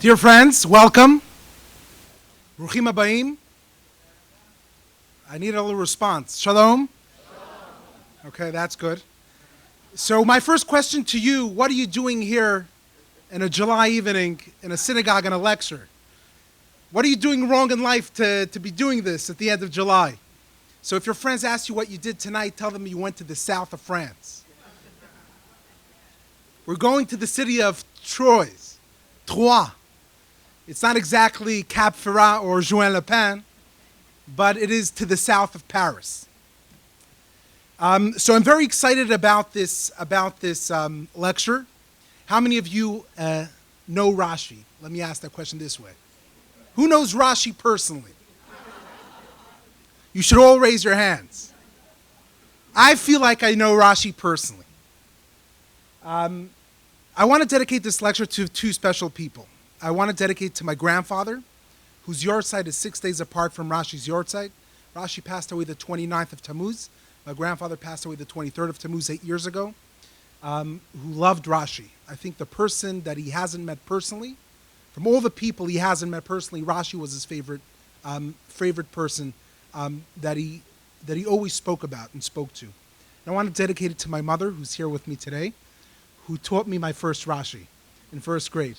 Dear friends, welcome. Bruchim habayim. I need a little response. Shalom. Okay, that's good. So my first question to you, what are you doing here in a July evening in a synagogue and a lecture? What are you doing wrong in life to be doing this at the end of July? So if your friends ask you what you did tonight, tell them you went to the south of France. We're going to the city of Troyes. It's not exactly Cap Ferrat or Juin Le Pen, but it is to the south of Paris. So I'm very excited about this lecture. How many of you know Rashi? Let me ask that question this way. Who knows Rashi personally? You should all raise your hands. I feel like I know Rashi personally. I want to dedicate this lecture to two special people. I want to dedicate it to my grandfather, whose yortzeit is 6 days apart from Rashi's yortzeit. Rashi passed away the 29th of Tammuz. My grandfather passed away the 23rd of Tammuz 8 years ago, who loved Rashi. I think the person that he hasn't met personally, from all the people he hasn't met personally, Rashi was his favorite person that he always spoke about and spoke to. And I want to dedicate it to my mother, who's here with me today, who taught me my first Rashi in first grade.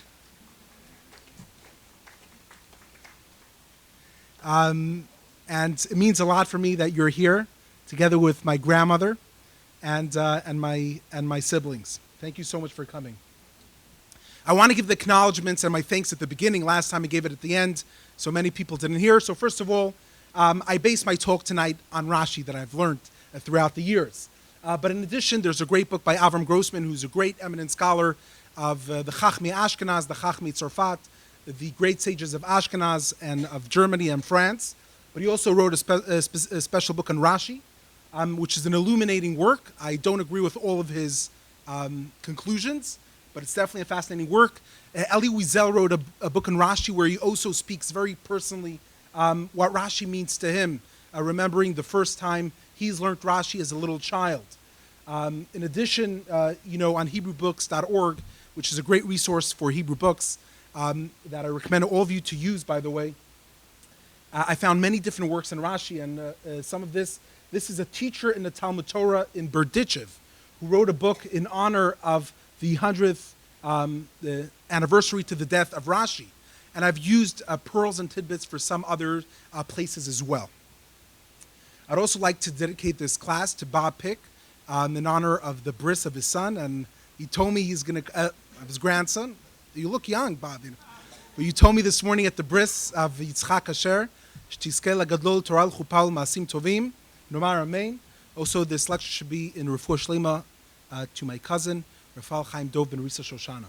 And it means a lot for me that you're here, together with my grandmother and my siblings. Thank you so much for coming. I want to give the acknowledgments and my thanks at the beginning. Last time I gave it at the end, so many people didn't hear. So first of all, I base my talk tonight on Rashi that I've learned throughout the years. But in addition, there's a great book by Avram Grossman, who's a great eminent scholar of the Chachmei Ashkenaz, the Chachmei Tzarfat, the great sages of Ashkenaz and of Germany and France. But he also wrote a special book on Rashi, which is an illuminating work. I don't agree with all of his conclusions, but it's definitely a fascinating work. Eli Wiesel wrote a book on Rashi where he also speaks very personally what Rashi means to him, remembering the first time he's learned Rashi as a little child. In addition, on HebrewBooks.org, which is a great resource for Hebrew books that I recommend all of you to use, by the way, I found many different works in Rashi, and some of this is a teacher in the Talmud Torah in Berdichev who wrote a book in honor of the 100th the anniversary to the death of Rashi. And I've used pearls and tidbits for some other places as well. I'd also like to dedicate this class to Bob Pick in honor of the bris of his son. And he told me he's going to, of his grandson. You look young, Bob. But you told me this morning at the bris of Yitzchak Asher, Sh'tizkei lagadol Torah l'chupal ma'asim tovim, nomar amen. Also, this lecture should be in refuah shlema to my cousin, Rafal Chaim Dov ben Risa Shoshana.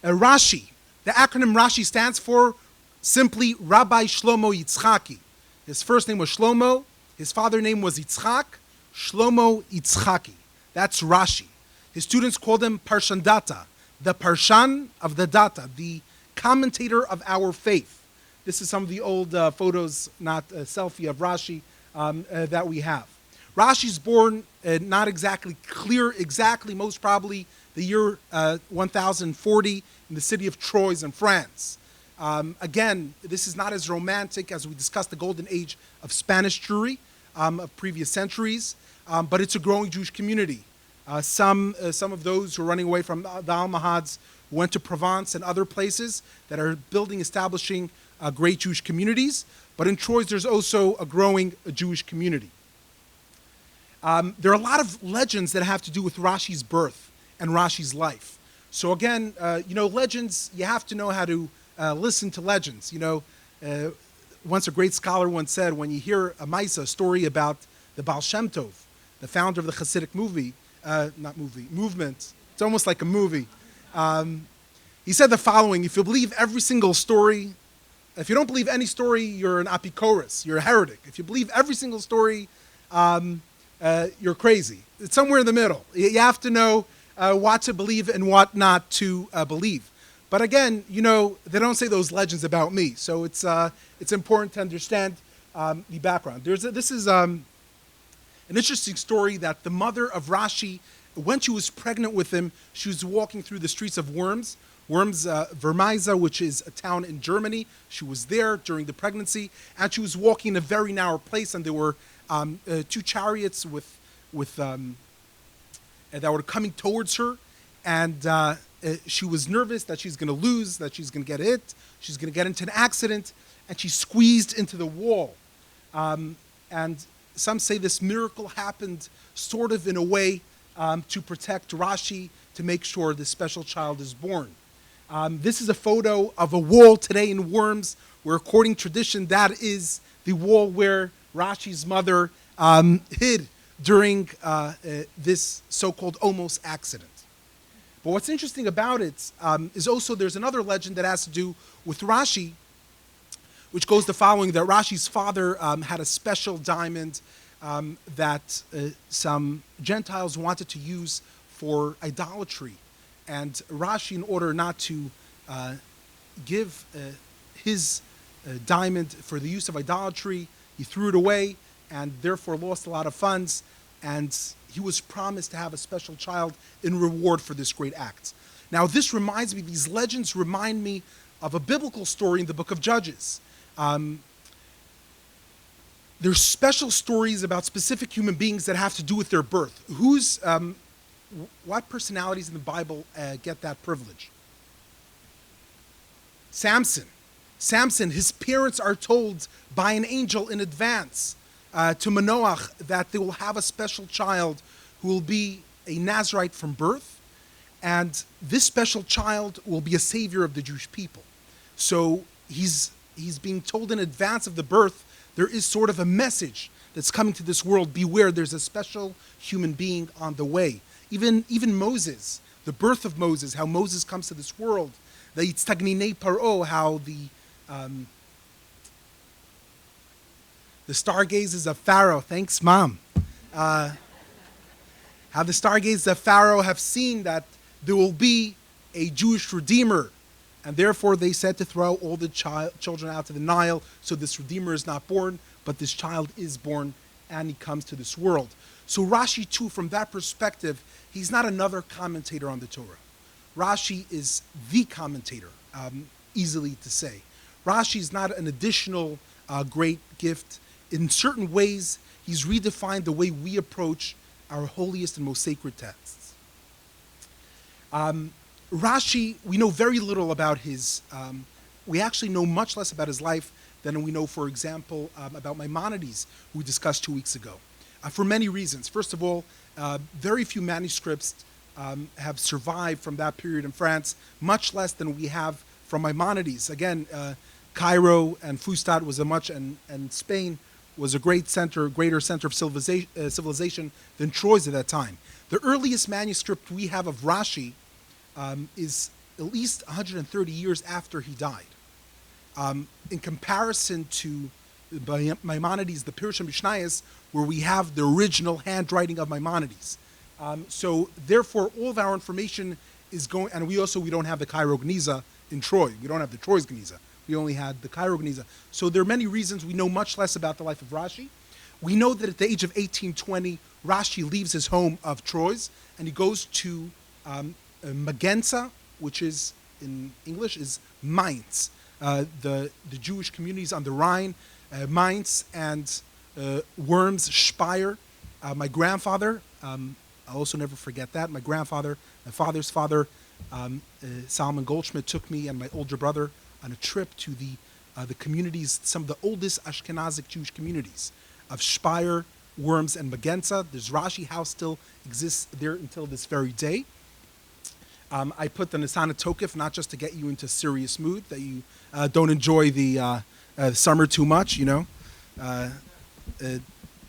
Rashi. The acronym Rashi stands for simply Rabbi Shlomo Ytschaki. His first name was Shlomo. His father's name was Yitzchak. Shlomo Ytschaki. That's Rashi. His students called him Parshan Data, the Parshan of the Data, the commentator of our faith. This is some of the old photos, not a selfie, of Rashi that we have. Rashi's born, not exactly clear, most probably the year 1040 in the city of Troyes in France. Again, this is not as romantic as we discussed the golden age of Spanish Jewry of previous centuries, but it's a growing Jewish community. Some of those who are running away from the Almohads went to Provence and other places that are establishing great Jewish communities, but in Troyes there's also a growing Jewish community. There are a lot of legends that have to do with Rashi's birth and Rashi's life. So again, legends, you have to know how to listen to legends. Once a great scholar once said, when you hear a Maisa, a story about the Baal Shem Tov, the founder of the Hasidic movement, it's almost like a movie. He said the following: if you believe every single story, if you don't believe any story, you're an apikoros, you're a heretic. If you believe every single story, you're crazy. It's somewhere in the middle. You have to know what to believe and what not to believe. But again, they don't say those legends about me, so it's important to understand the background. This is an interesting story that the mother of Rashi when she was pregnant with him, she was walking through the streets of Worms, Vermeisa, which is a town in Germany. She was there during the pregnancy, and she was walking in a very narrow place, and there were two chariots that were coming towards her, and she was nervous that she's going to lose, that she's going to get hit, she's going to get into an accident, and she squeezed into the wall. And some say this miracle happened sort of in a way to protect Rashi, to make sure this special child is born. This is a photo of a wall today in Worms, where according to tradition, that is the wall where Rashi's mother hid during this so-called almost accident. But what's interesting about it is also there's another legend that has to do with Rashi, which goes the following, that Rashi's father had a special diamond that some Gentiles wanted to use for idolatry. And Rashi, in order not to give his diamond for the use of idolatry, he threw it away and therefore lost a lot of funds. And he was promised to have a special child in reward for this great act. Now, this reminds me, these legends remind me of a biblical story in the book of Judges. There's special stories about specific human beings that have to do with their birth. What personalities in the Bible get that privilege? Samson. Samson, his parents are told by an angel in advance to Manoach that they will have a special child who will be a Nazarite from birth, and this special child will be a savior of the Jewish people. So he's being told in advance of the birth, there is sort of a message that's coming to this world. Beware, there's a special human being on the way. Even Moses, the birth of Moses, how Moses comes to this world, the Yitztagninei Paro, how the stargazers of Pharaoh, thanks Mom, how the stargazers of Pharaoh have seen that there will be a Jewish Redeemer, and therefore they said to throw all the children out to the Nile, so this Redeemer is not born, but this child is born, and he comes to this world. So Rashi too, from that perspective, he's not another commentator on the Torah. Rashi is the commentator, easily to say. Rashi is not an additional great gift. In certain ways, he's redefined the way we approach our holiest and most sacred texts. Rashi, we know very little about his, we actually know much less about his life than we know, for example, about Maimonides, who we discussed 2 weeks ago, for many reasons. First of all, very few manuscripts have survived from that period in France, much less than we have from Maimonides. Again, Cairo and Fustat was and Spain was a greater center of civilization than Troy's at that time. The earliest manuscript we have of Rashi is at least 130 years after he died. In comparison to Maimonides, the Pirush Mishnayos, where we have the original handwriting of Maimonides. So therefore, all of our information is going, and we don't have the Cairo Geniza in Troy. We don't have the Troy's Geniza. We only had the Cairo Geniza. So there are many reasons we know much less about the life of Rashi. We know that at the age of 18-20, Rashi leaves his home of Troy's, and he goes to Magenza, which is, in English, is Mainz. The Jewish communities on the Rhine, Mainz and Worms, Speyer. My grandfather, I'll also never forget that, my father's father, Salman Goldschmidt, took me and my older brother on a trip to the communities, some of the oldest Ashkenazic Jewish communities of Speyer, Worms, and Magenza. There's Rashi House still exists there until this very day. I put the Nisana Tokef not just to get you into serious mood, that you don't enjoy the summer too much,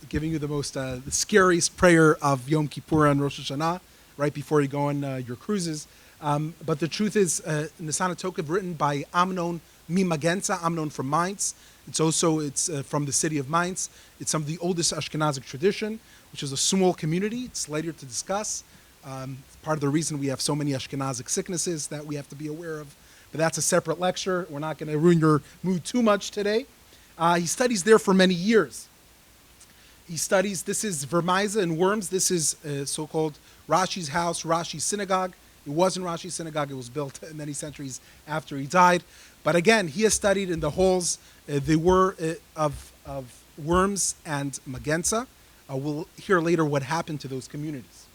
giving you the scariest prayer of Yom Kippur and Rosh Hashanah right before you go on your cruises. But the truth is, Nisana Tokef, written by Amnon Magenza, Amnon from Mainz. It's from the city of Mainz. It's some of the oldest Ashkenazic tradition, which is a small community. It's later to discuss. Part of the reason we have so many Ashkenazic sicknesses that we have to be aware of. But that's a separate lecture. We're not going to ruin your mood too much today. He studies there for many years. He studies, this is Vermeisa in Worms. This is so-called Rashi's house, Rashi Synagogue. It wasn't Rashi Synagogue. It was built many centuries after he died. But again, he has studied in the halls. They were of worms and Magenza. We'll hear later what happened to those communities.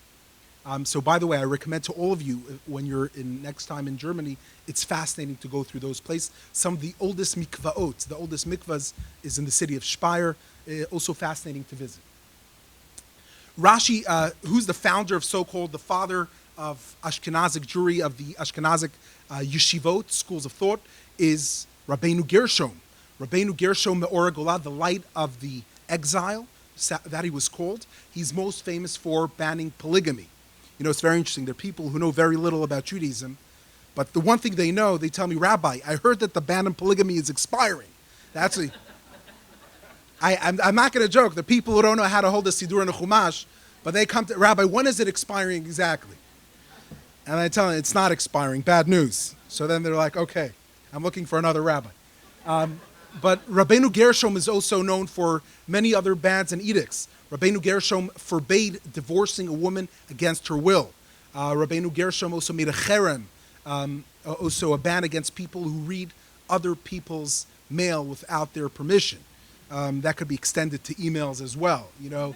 So by the way, I recommend to all of you, when you're next time in Germany, it's fascinating to go through those places. Some of the oldest mikvaot, the oldest mikvahs, is in the city of Speyer. Also fascinating to visit. Rashi, who's the founder of the father of Ashkenazic Jewry, of the Ashkenazic yeshivot, schools of thought, is Rabbeinu Gershom. Rabbeinu Gershom Me'or Golah, the light of the exile, that he was called. He's most famous for banning polygamy. You know, it's very interesting. There are people who know very little about Judaism, but the one thing they know, they tell me, Rabbi, I heard that the ban on polygamy is expiring. That's I'm not going to joke. The people who don't know how to hold a Sidur and a Chumash, but they come to, Rabbi, when is it expiring exactly? And I tell them, it's not expiring. Bad news. So then they're like, okay, I'm looking for another rabbi. But Rabbeinu Gershom is also known for many other bans and edicts. Rabbeinu Gershom forbade divorcing a woman against her will. Rabbeinu Gershom also made a cherem, also a ban against people who read other people's mail without their permission. That could be extended to emails as well. You know,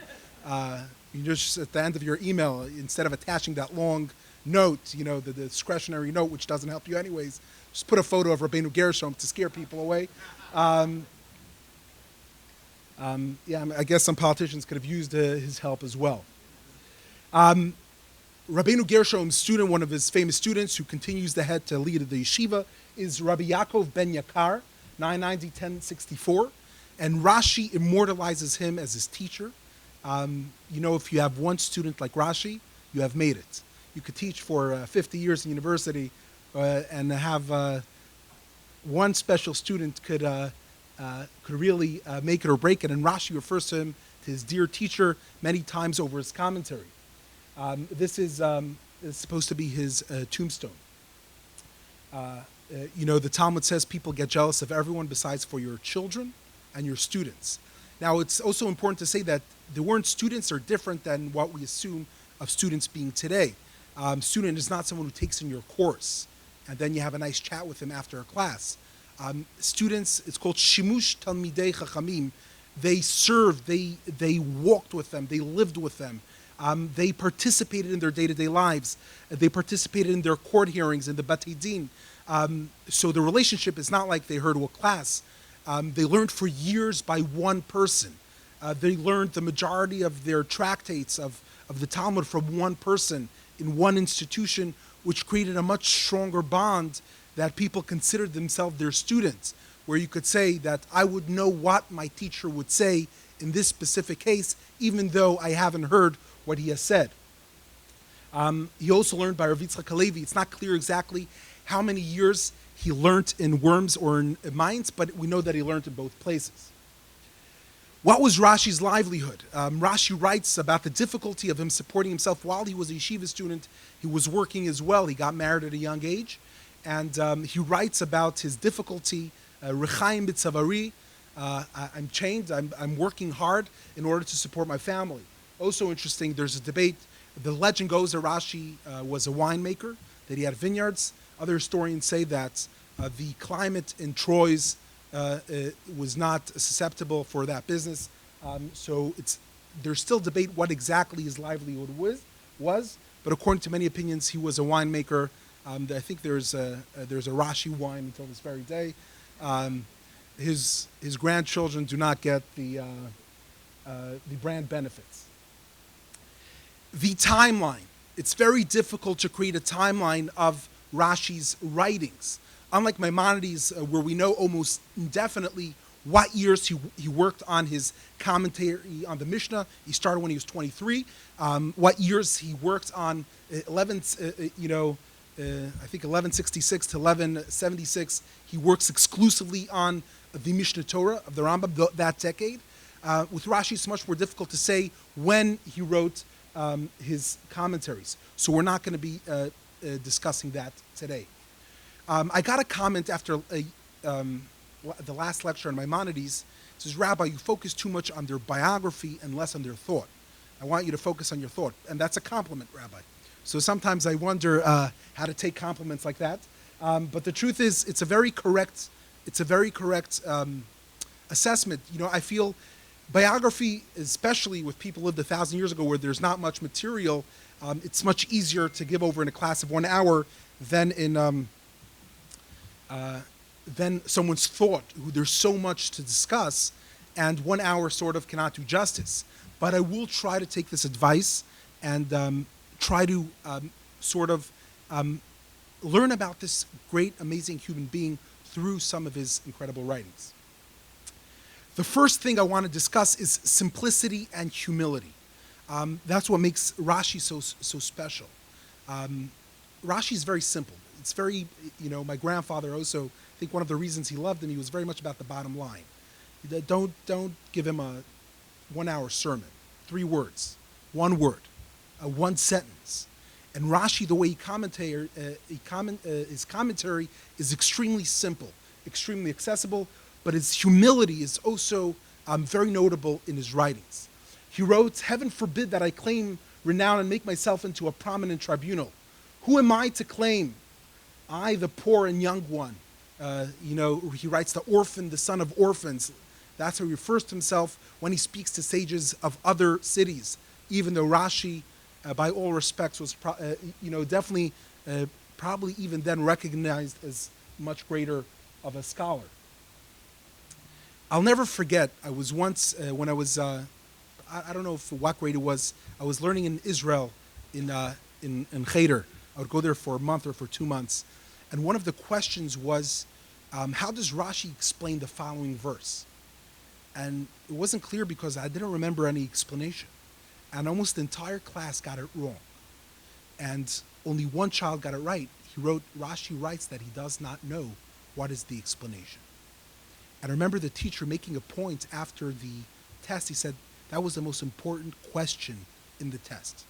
you just at the end of your email, instead of attaching that long note, you know, the discretionary note, which doesn't help you anyways, just put a photo of Rabbeinu Gershom to scare people away. I guess some politicians could have used his help as well. Rabbeinu Gershom's student, one of his famous students who continues to lead the yeshiva, is Rabbi Yaakov ben Yakar, 990-1064. And Rashi immortalizes him as his teacher. You know, if you have one student like Rashi, you have made it. You could teach for 50 years in university and have one special student could really make it or break it. And Rashi refers to him, to his dear teacher, many times over his commentary. This is supposed to be his tombstone. You know, the Talmud says people get jealous of everyone besides for your children and your students. Now, it's also important to say that the word students are different than what we assume of students being today. Student is not someone who takes in your course, and then you have a nice chat with him after a class. Students, it's called Shimush Talmidei Chachamim. They served, they walked with them, they lived with them. They participated in their day-to-day lives. They participated in their court hearings, in the Batei Din. So the relationship is not like they heard to a class. They learned for years by one person. They learned the majority of their tractates of the Talmud from one person in one institution, which created a much stronger bond that people considered themselves their students, where you could say that I would know what my teacher would say in this specific case, even though I haven't heard what he has said. He also learned by Rav Yitzchak Halevi. It's not clear exactly how many years he learned in Worms or in Mainz, but we know that he learned in both places. What was Rashi's livelihood? Rashi writes about the difficulty of him supporting himself while he was a yeshiva student. He was working as well. He got married at a young age. And he writes about his difficulty, Rechaim b'tzavari, I'm chained, I'm working hard in order to support my family. Also interesting, there's a debate. The legend goes that Rashi was a winemaker, that he had vineyards. Other historians say that the climate in Troyes was not susceptible for that business. So there's still debate what exactly his livelihood was. But according to many opinions, he was a winemaker. I think there's a Rashi wine until this very day. His grandchildren do not get the brand benefits. The timeline. It's very difficult to create a timeline of Rashi's writings. Unlike Maimonides, where we know almost indefinitely what years he worked on his commentary on the Mishnah. He started when he was 23. What years he worked on 1166 to 1176, he works exclusively on the Mishnah Torah of the Rambam, that decade. With Rashi, it's much more difficult to say when he wrote his commentaries. So we're not going to be discussing that today. I got a comment after the last lecture on Maimonides. It says, Rabbi, you focus too much on their biography and less on their thought. I want you to focus on your thought. And that's a compliment, Rabbi. So sometimes I wonder how to take compliments like that. But the truth is, it's a very correct assessment. I feel biography, especially with people lived 1,000 years ago where there's not much material, it's much easier to give over in a class of 1 hour than in than someone's thought, who there's so much to discuss, and 1 hour sort of cannot do justice. But I will try to take this advice and try to learn about this great, amazing human being through some of his incredible writings. The first thing I want to discuss is simplicity and humility. That's what makes Rashi so special. Rashi is very simple. It's very, my grandfather also, I think one of the reasons he loved him, he was very much about the bottom line. Don't give him a 1 hour sermon, 3 words, 1 word, 1 sentence. And Rashi, the way his commentary is extremely simple, extremely accessible, but his humility is also very notable in his writings. He wrote, "Heaven forbid that I claim renown and make myself into a prominent tribunal. Who am I to claim? I, the poor and young one." He writes the orphan, the son of orphans. That's how he refers to himself when he speaks to sages of other cities, even though Rashi, by all respects, was definitely probably even then recognized as much greater of a scholar. I'll never forget, I was once, when I was, I don't know what grade it was, I was learning in Israel in Cheder. I would go there for a month or for 2 months. And one of the questions was, how does Rashi explain the following verse? And it wasn't clear because I didn't remember any explanation. And almost the entire class got it wrong. And only one child got it right. Rashi writes that he does not know what is the explanation. And I remember the teacher making a point after the test. He said, that was the most important question in the test.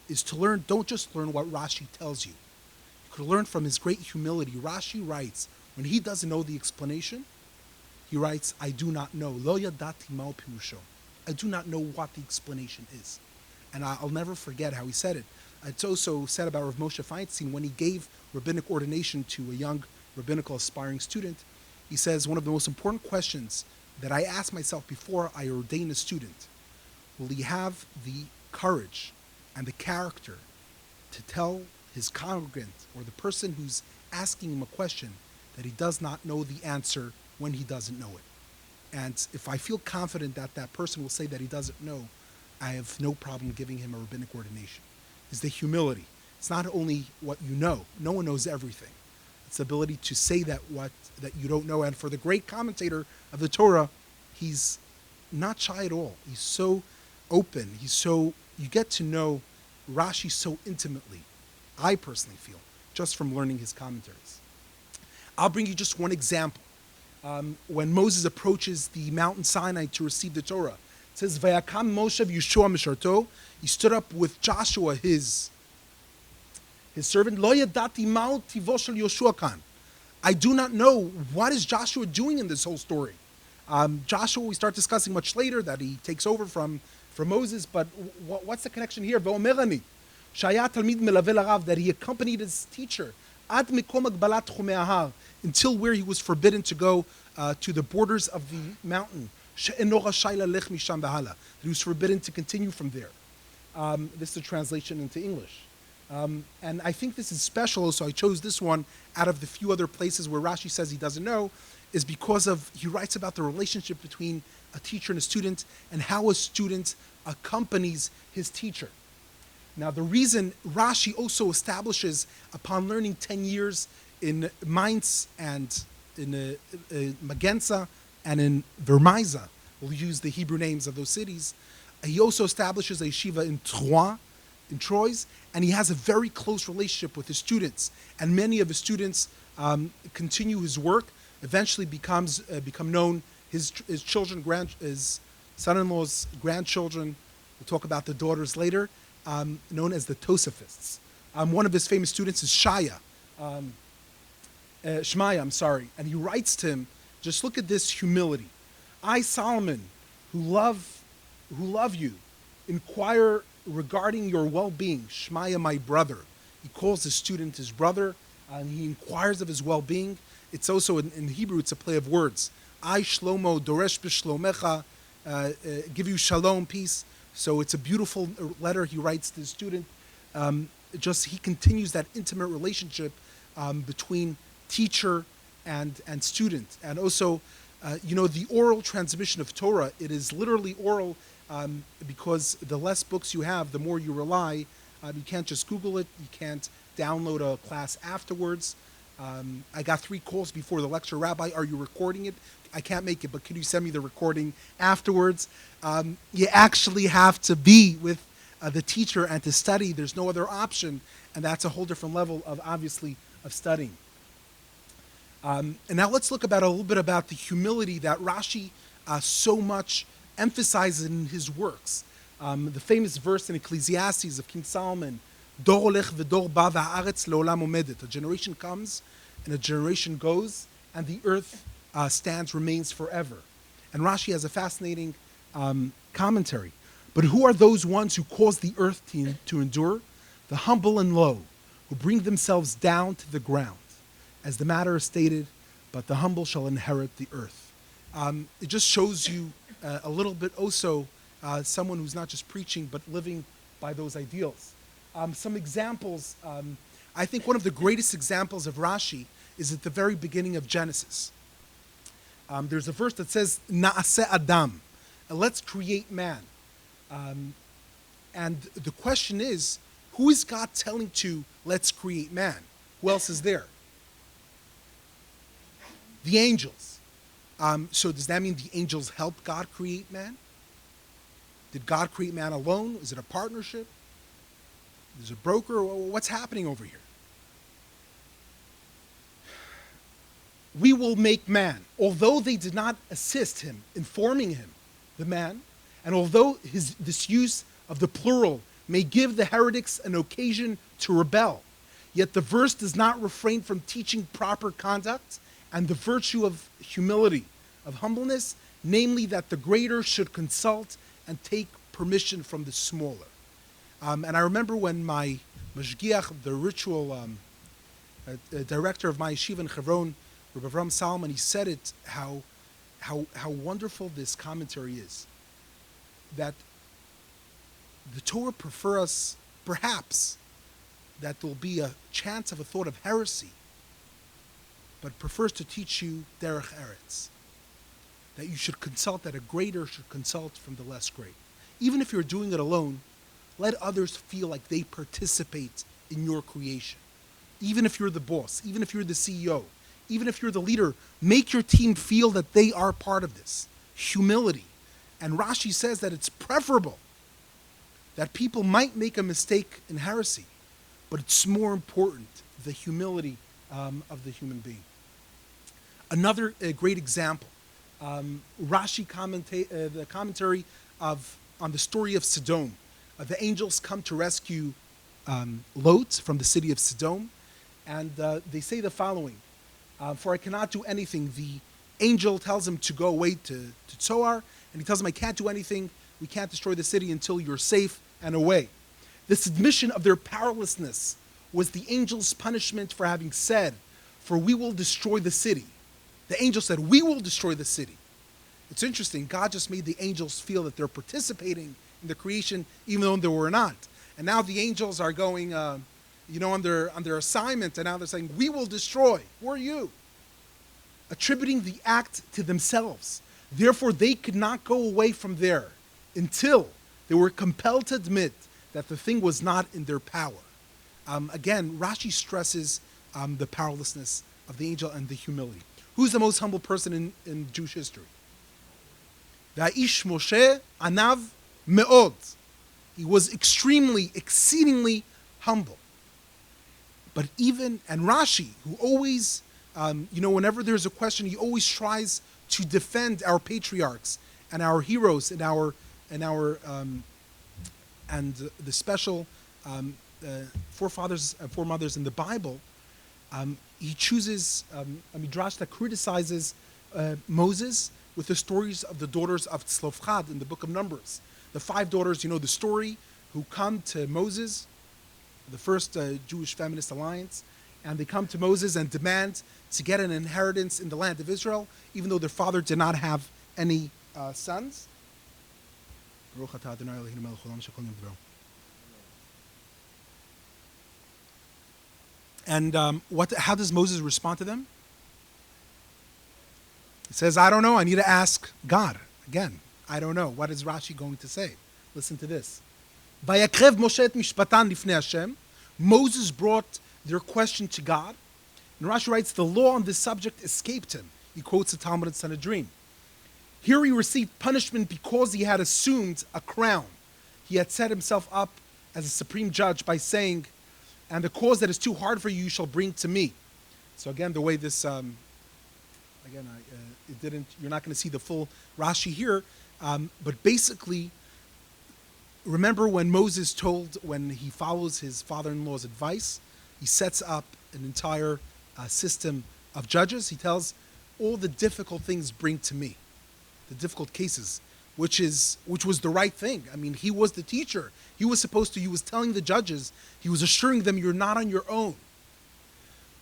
Is to learn, don't just learn what Rashi tells you. You could learn from his great humility. Rashi writes, when he doesn't know the explanation, he writes, I do not know. Lo yadati mao pirusho. I do not know what the explanation is. And I'll never forget how he said it. It's also said about Rav Moshe Feinstein when he gave rabbinic ordination to a young rabbinical aspiring student. He says, one of the most important questions that I ask myself before I ordain a student, will he have the courage and the character to tell his congregant or the person who's asking him a question that he does not know the answer when he doesn't know it? And if I feel confident that that person will say that he doesn't know, I have no problem giving him a rabbinic ordination. It's the humility. It's not only what you know. No one knows everything. It's the ability to say that you don't know. And for the great commentator of the Torah, he's not shy at all. He's so open. You get to know Rashi so intimately, I personally feel, just from learning his commentaries. I'll bring you just one example. When Moses approaches the mountain Sinai to receive the Torah, it says, "Vayakam Moshe v'Yeshua misharto." He stood up with Joshua, his servant. Lo yadati ma'u tivo shel Yoshua kan. I do not know what is Joshua doing in this whole story. Joshua, we start discussing much later that he takes over from Moses, but what's the connection here? Ve'omerani shaya talmid melavel harav, that he accompanied his teacher ad mikom agbalat chumei ahar, until where he was forbidden to go to the borders of the mountain. She'eno rashay lalech misham v'hala, that he was forbidden to continue from there. This is a translation into English. And I think this is special, so I chose this one out of the few other places where Rashi says he doesn't know, is because he writes about the relationship between a teacher and a student and how a student accompanies his teacher. Now, the reason Rashi also establishes, upon learning 10 years in Mainz and in Magenza and in Vermeiza, we'll use the Hebrew names of those cities, he also establishes a yeshiva in Troyes, and he has a very close relationship with his students. And many of his students continue his work, eventually become known, his children, his son-in-law's grandchildren, we'll talk about the daughters later, known as the Tosafists. One of his famous students is Shmaya, and he writes to him, just look at this humility. I, Solomon, who love you, inquire regarding your well-being. Shmaya, my brother. He calls his student his brother, and he inquires of his well-being. It's also, in Hebrew, it's a play of words. I, Shlomo, Doresh b'shlomecha, give you shalom, peace. So it's a beautiful letter he writes to his student. He continues that intimate relationship between teacher and student. And also, the oral transmission of Torah, it is literally oral because the less books you have, the more you rely. You can't just Google it. You can't download a class afterwards. I got 3 calls before the lecture. Rabbi, are you recording it? I can't make it, but could you send me the recording afterwards? You actually have to be with the teacher and to study. There's no other option, and that's a whole different level of, obviously, of studying. And now let's look about a little bit about the humility that Rashi so much emphasizes in his works. The famous verse in Ecclesiastes of King Solomon, Dor olech v'dor ba v'ha'aretz le'olam omedet. A generation comes and a generation goes, and the earth remains forever. And Rashi has a fascinating commentary. But who are those ones who cause the earth to endure? The humble and low, who bring themselves down to the ground. As the matter is stated, but the humble shall inherit the earth. It just shows you a little bit also someone who's not just preaching, but living by those ideals. Some examples, I think one of the greatest examples of Rashi is at the very beginning of Genesis. There's a verse that says, Na'aseh Adam, let's create man. And the question is, who is God telling to, let's create man? Who else is there? The angels. So does that mean the angels helped God create man? Did God create man alone? Is it a partnership? Is it a broker? What's happening over here? We will make man. Although they did not assist him in forming him, the man, and although this use of the plural may give the heretics an occasion to rebel, yet the verse does not refrain from teaching proper conduct and the virtue of humility, of humbleness, namely that the greater should consult and take permission from the smaller. And I remember when my mashgiach, the ritual director of my yeshiva in Hebron, Rabbi Avram Salman, he said it, how wonderful this commentary is. That the Torah prefers, perhaps, that there will be a chance of a thought of heresy, but prefers to teach you derech eretz. That you should consult, that a greater should consult from the less great. Even if you're doing it alone, let others feel like they participate in your creation. Even if you're the boss, even if you're the CEO, even if you're the leader, make your team feel that they are part of this. Humility. And Rashi says that it's preferable that people might make a mistake in heresy, but it's more important, the humility of the human being. Another great example, Rashi the commentary on the story of Saddam. The angels come to rescue Lot from the city of Saddam, and they say the following, for I cannot do anything. The angel tells him to go away to Tzoar, and he tells him, I can't do anything. We can't destroy the city until you're safe and away. This admission of their powerlessness was the angel's punishment for having said, for we will destroy the city. The angel said, we will destroy the city. It's interesting. God just made the angels feel that they're participating in the creation, even though they were not. And now the angels are going, on their assignment, and now they're saying, we will destroy. Who are you? Attributing the act to themselves. Therefore, they could not go away from there until they were compelled to admit that the thing was not in their power. Again, Rashi stresses the powerlessness of the angel and the humility. Who's the most humble person in Jewish history? Va'ish Moshe anav me'od. He was exceedingly humble. But and Rashi, who always, whenever there's a question, he always tries to defend our patriarchs and our heroes and the special forefathers and foremothers in the Bible. He chooses a midrash that criticizes Moses with the stories of the daughters of Tzlofchad in the book of Numbers. the 5 daughters, you know the story, who come to Moses, the first Jewish feminist alliance, and they come to Moses and demand to get an inheritance in the land of Israel, even though their father did not have any sons. And how does Moses respond to them? He says, I don't know, I need to ask God. Again, I don't know. What is Rashi going to say? Listen to this. Vayakrev Moshe et mishpatan lifnei Hashem. Moses brought their question to God. And Rashi writes, the law on this subject escaped him. He quotes the Talmud in Sanhedrin. Here he received punishment because he had assumed a crown. He had set himself up as a supreme judge by saying, and the cause that is too hard for you, you shall bring to me. So again, the way this, you're not going to see the full Rashi here, but basically, remember when Moses when he follows his father-in-law's advice, he sets up an entire system of judges. He tells, all the difficult things bring to me, the difficult cases, which was the right thing. I mean, he was the teacher. He was telling the judges, he was assuring them, you're not on your own.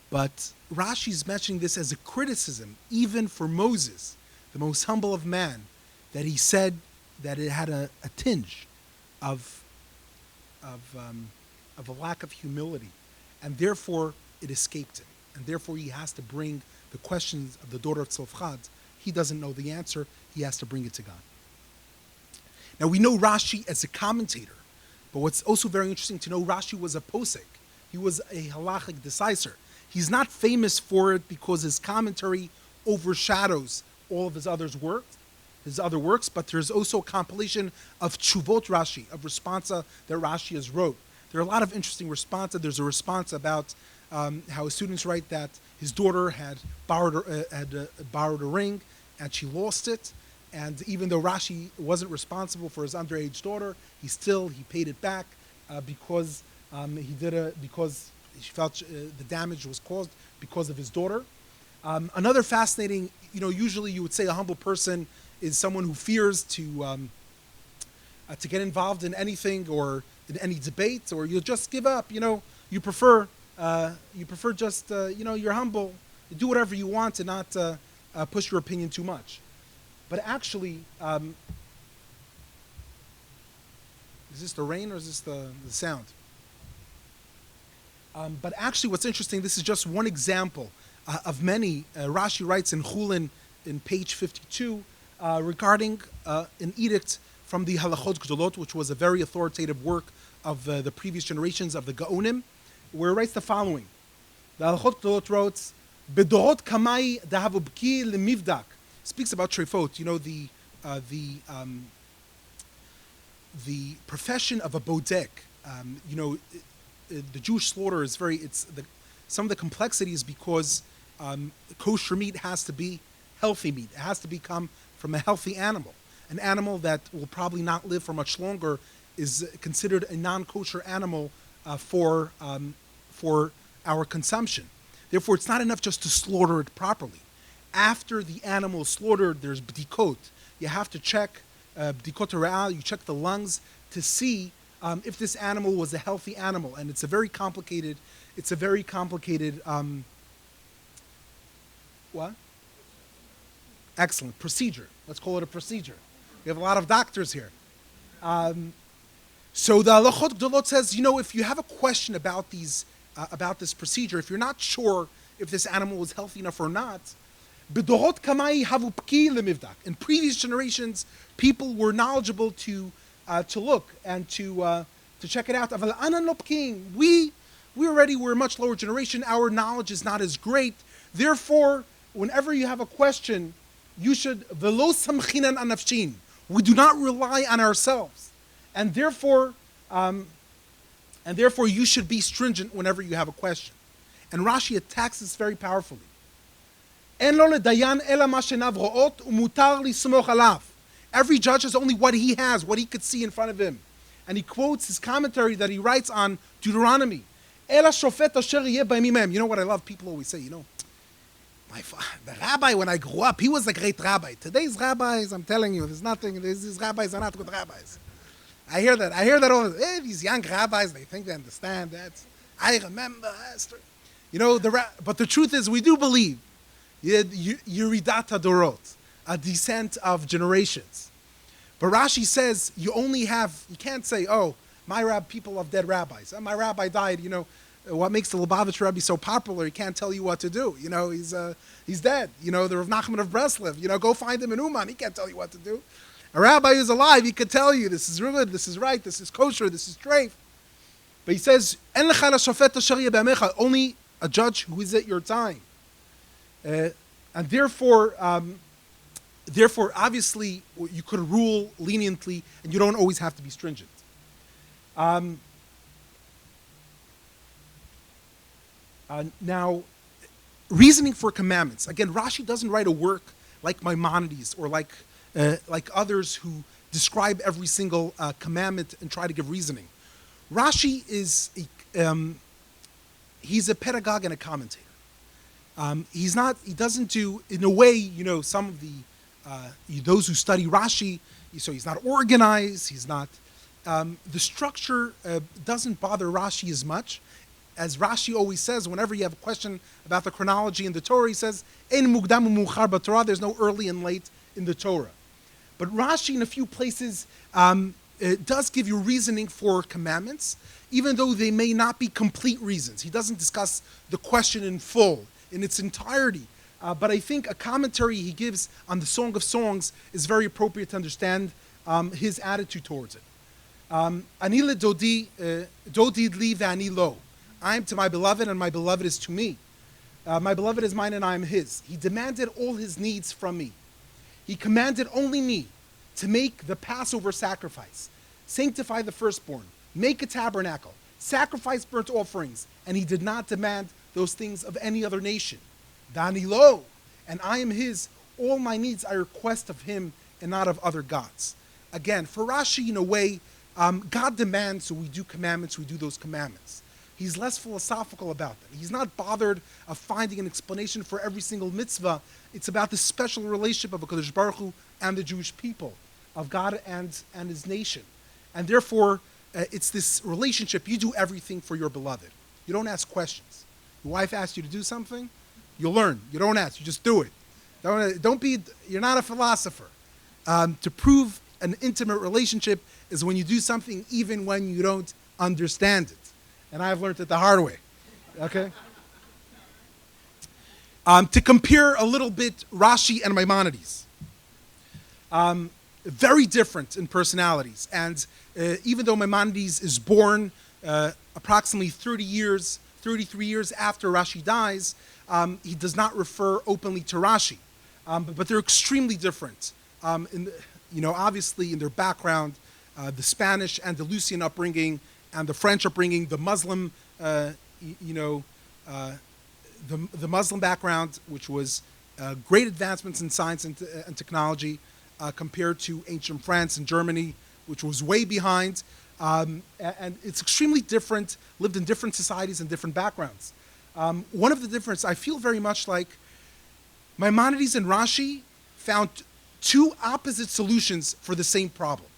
But Rashi's mentioning this as a criticism, even for Moses, the most humble of man, that he said that it had a tinge of a lack of humility, and therefore it escaped him, and therefore he has to bring the questions of the daughter of Tzlofchad. He doesn't know the answer. He has to bring it to God. Now we know Rashi as a commentator, but what's also very interesting to know, Rashi was a posek. He was a halachic decisor. He's not famous for it because his commentary overshadows all of his other works, but there's also a compilation of Chuubo Trashy, of responsa that Rashi has wrote. There are a lot of interesting responsa. There's a response about how his students write that his daughter had borrowed a ring and she lost it, and even though Rashi wasn't responsible for his underage daughter, he paid it back because she felt the damage was caused because of his daughter. Another fascinating, usually you would say a humble person is someone who fears to get involved in anything or in any debate, or you'll just give up. You prefer just you're humble, you do whatever you want and not push your opinion too much. But actually, is this the rain or is this the sound? But actually, what's interesting, this is just one example of many. Rashi writes in Chulin, in page 52, regarding an edict from the Halachot Gdolot, which was a very authoritative work of the previous generations of the Gaonim, where it writes the following. The Halachot Gdolot wrote, Bedorot kamai dahavubki lemivdak. Speaks about Foat, the profession of a bodek. The Jewish slaughter is some of the complexity is because kosher meat has to be healthy meat. It has to come from a healthy animal. An animal that will probably not live for much longer is considered a non-kosher animal for our consumption. Therefore, it's not enough just to slaughter it properly. After the animal is slaughtered, there's b'dikot. You have to check b'dikot re'al. You check the lungs to see if this animal was a healthy animal, and it's a very complicated. What? Excellent procedure. Let's call it a procedure. We have a lot of doctors here. So the Halachot Gdolot says, if you have a question about this procedure, if you're not sure if this animal was healthy enough or not, B'dorot kamai havu pki lemivdak. In previous generations, people were knowledgeable to look and to check it out. Aval anan lo pkiim. We already were a much lower generation. Our knowledge is not as great. Therefore, whenever you have a question, you should velo samchinan anafshin. We do not rely on ourselves, and therefore you should be stringent whenever you have a question. And Rashi attacks this very powerfully. Every judge has only what he has, what he could see in front of him. And he quotes his commentary that he writes on Deuteronomy. You know what I love? People always say, the rabbi, when I grew up, he was a great rabbi. Today's rabbis, I'm telling you, these rabbis are not good rabbis. I hear that. I hear that all. Hey, these young rabbis, they think they understand that. I remember Esther. But the truth is, we do believe Yeridat Dorot, a descent of generations. But Rashi says you can't say, oh, people of dead rabbis. My rabbi died, what makes the Lubavitch Rebbe so popular, he can't tell you what to do. He's dead. The Rav Nachman of Breslov, go find him in Uman, he can't tell you what to do. A rabbi who's alive, he could tell you, this is good, this is right, this is kosher, this is treif. But he says, only a judge who is at your time. And therefore, obviously, you could rule leniently, and you don't always have to be stringent. Now, reasoning for commandments. Again, Rashi doesn't write a work like Maimonides or like others who describe every single commandment and try to give reasoning. Rashi is he's a pedagogue and a commentator. He doesn't do, in a way, some of those who study Rashi, so he's not organized, he's not, the structure doesn't bother Rashi as much. As Rashi always says, whenever you have a question about the chronology in the Torah, he says, Ein mukdam u'muchar b'Torah, there's no early and late in the Torah. But Rashi, in a few places, it does give you reasoning for commandments, even though they may not be complete reasons. He doesn't discuss the question in full, in its entirety. But I think a commentary he gives on the Song of Songs is very appropriate to understand his attitude towards it. Ani le dodi li ve'ani lo. I am to my beloved, and my beloved is to me. My beloved is mine, and I am his. He demanded all his needs from me. He commanded only me to make the Passover sacrifice, sanctify the firstborn, make a tabernacle, sacrifice burnt offerings, and he did not demand those things of any other nation. Dani lo, and I am his. All my needs I request of him and not of other gods. Again, for Rashi, in a way, God demands, so we do commandments, we do those commandments. He's less philosophical about them. He's not bothered of finding an explanation for every single mitzvah. It's about the special relationship of HaKadosh Baruch Hu and the Jewish people, of God and his nation. And therefore, it's this relationship. You do everything for your beloved. You don't ask questions. Your wife asks you to do something, you learn. You don't ask, you just do it. You're not a philosopher. To prove an intimate relationship is when you do something even when you don't understand it. And I've learned it the hard way. Okay? To compare a little bit Rashi and Maimonides. Very different in personalities. And even though Maimonides is born approximately 33 years after Rashi dies, he does not refer openly to Rashi. But they're extremely different. Obviously in their background, the Spanish Andalusian upbringing and the French upbringing, the Muslim, the Muslim background, which was great advancements in science and technology compared to ancient France and Germany, which was way behind. And it's extremely different, lived in different societies and different backgrounds. One of the differences, I feel very much like Maimonides and Rashi found two opposite solutions for the same problem.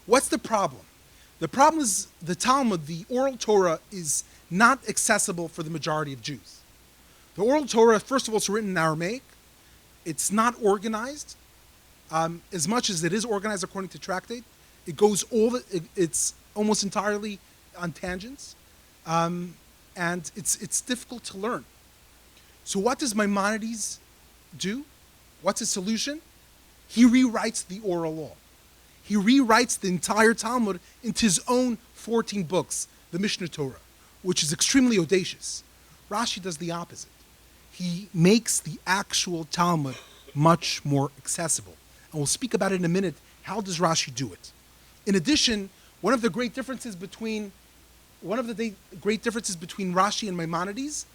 What's the problem? The problem is the Talmud, the oral Torah, is not accessible for the majority of Jews. The oral Torah, first of all, it's written in Aramaic. It's not organized. As much as it is organized according to tractate, it's almost entirely on tangents. And it's difficult to learn. So what does Maimonides do? What's his solution? He rewrites the oral law. He rewrites the entire Talmud into his own 14 books, the Mishnah Torah, which is extremely audacious. Rashi does the opposite. He makes the actual Talmud much more accessible. And we'll speak about it in a minute. How does Rashi do it? In addition, one of the great differences between Rashi and Maimonides,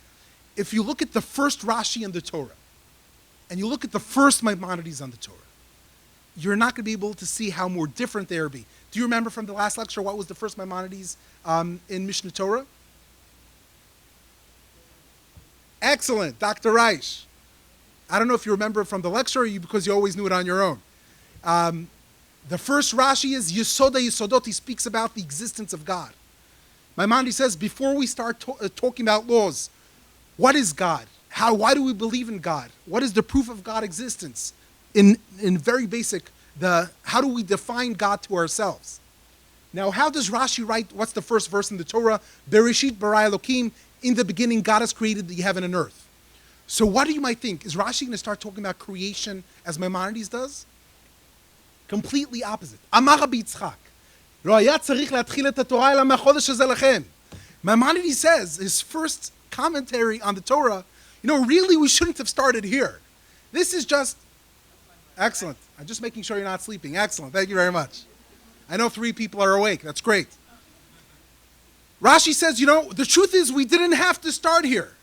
if you look at the first Rashi in the Torah, and you look at the first Maimonides on the Torah, you're not going to be able to see how more different they are. Do you remember from the last lecture what was the first Maimonides in Mishnah Torah? Excellent, Dr. Reich. I don't know if you remember from the lecture or because you always knew it on your own. The first Rashi is Yesoda Yesodot. He speaks about the existence of God. Maimonides says, before we start talking about laws, what is God? Why do we believe in God? What is the proof of God's existence? In very basic, how do we define God to ourselves? Now, how does Rashi write, what's the first verse in the Torah? Bereshit, Bara, Elokim, in the beginning God has created the heaven and earth. So what do you might think? Is Rashi going to start talking about creation as Maimonides does? Completely opposite. Amar Rabbi Yitschak. Maimonides says, his first commentary on the Torah, really we shouldn't have started here. This is just, excellent. I'm just making sure you're not sleeping. Excellent. Thank you very much. I know 3 people are awake. That's great. Rashi says, the truth is we didn't have to start here.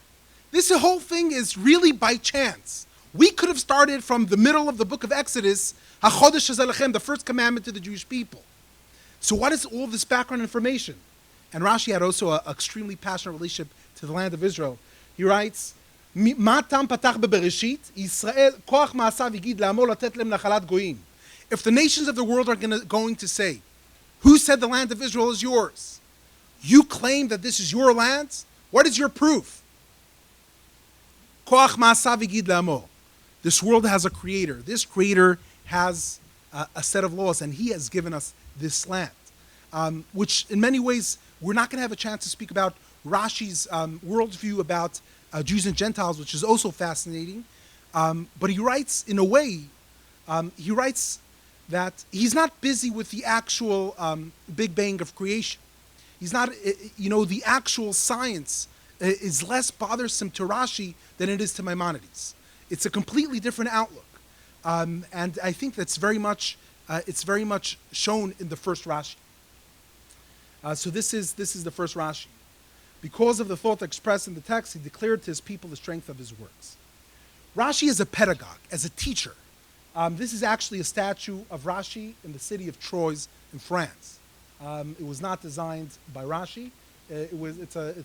This whole thing is really by chance. We could have started from the middle of the book of Exodus, the first commandment to the Jewish people. So what is all this background information? And Rashi had also an extremely passionate relationship to the land of Israel. He writes, Matam patach bebereshit, Yisrael koach ma'asav yigid la'amor latet lem nachalat goyim. If the nations of the world are going to say, who said the land of Israel is yours? You claim that this is your land? What is your proof? Koach ma'asav yigid la'amor. This world has a creator. This creator has a set of laws, and he has given us this land. Which in many ways, we're not going to have a chance to speak about Rashi's worldview about Jews and Gentiles, which is also fascinating. But he writes, in a way, he writes that he's not busy with the actual Big Bang of creation. He's not, the actual science is less bothersome to Rashi than it is to Maimonides. It's a completely different outlook. And I think that's very much, it's very much shown in the first Rashi. So this is the first Rashi. Because of the thought expressed in the text, he declared to his people the strength of his works. Rashi is a pedagogue, as a teacher. This is actually a statue of Rashi in the city of Troyes in France. It was not designed by Rashi. It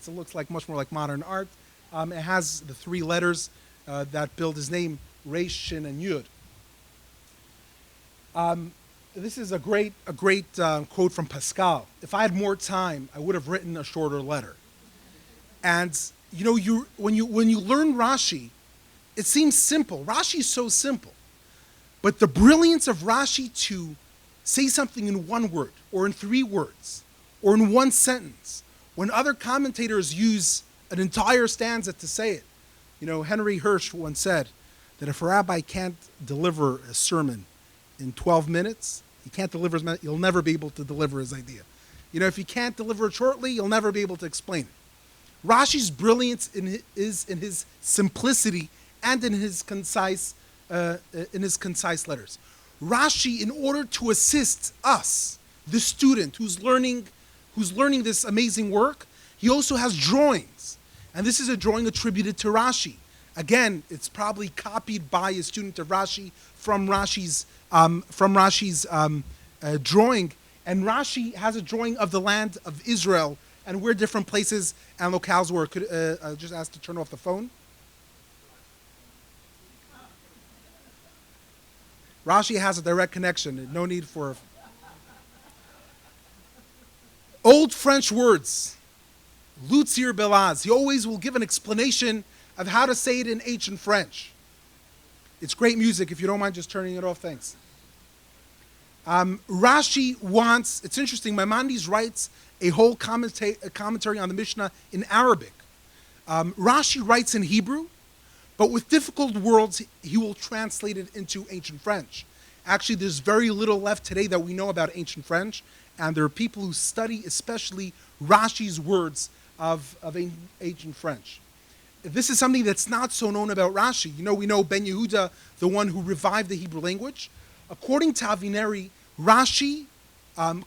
looks like much more like modern art. It has the 3 letters that build his name, Resh, Shin, and Yud. This is a great quote from Pascal. If I had more time, I would have written a shorter letter. And when you learn Rashi, it seems simple. Rashi is so simple, but the brilliance of Rashi to say something in 1 word, or in 3 words, or in 1 sentence, when other commentators use an entire stanza to say it. Henry Hirsch once said that if a rabbi can't deliver a sermon in 12 minutes, he'll never be able to deliver his idea. If he can't deliver it shortly, you'll never be able to explain it. Rashi's brilliance is in his simplicity and in his concise letters. Rashi, in order to assist us, the student who's learning this amazing work, he also has drawings, and this is a drawing attributed to Rashi. Again, it's probably copied by a student of Rashi from Rashi's drawing, and Rashi has a drawing of the land of Israel and where different places and locales were. Could just ask to turn off the phone. Rashi has a direct connection. No need for old French words. Lutzir Belaz. He always will give an explanation of how to say it in ancient French. It's great music. If you don't mind just turning it off, thanks. Rashi wants, it's interesting, Maimonides writes a whole commentary on the Mishnah in Arabic. Rashi writes in Hebrew, but with difficult words, he will translate it into ancient French. Actually, there's very little left today that we know about ancient French, and there are people who study especially Rashi's words of ancient French. This is something that's not so known about Rashi. We know Ben Yehuda, the one who revived the Hebrew language. According to Avineri, Rashi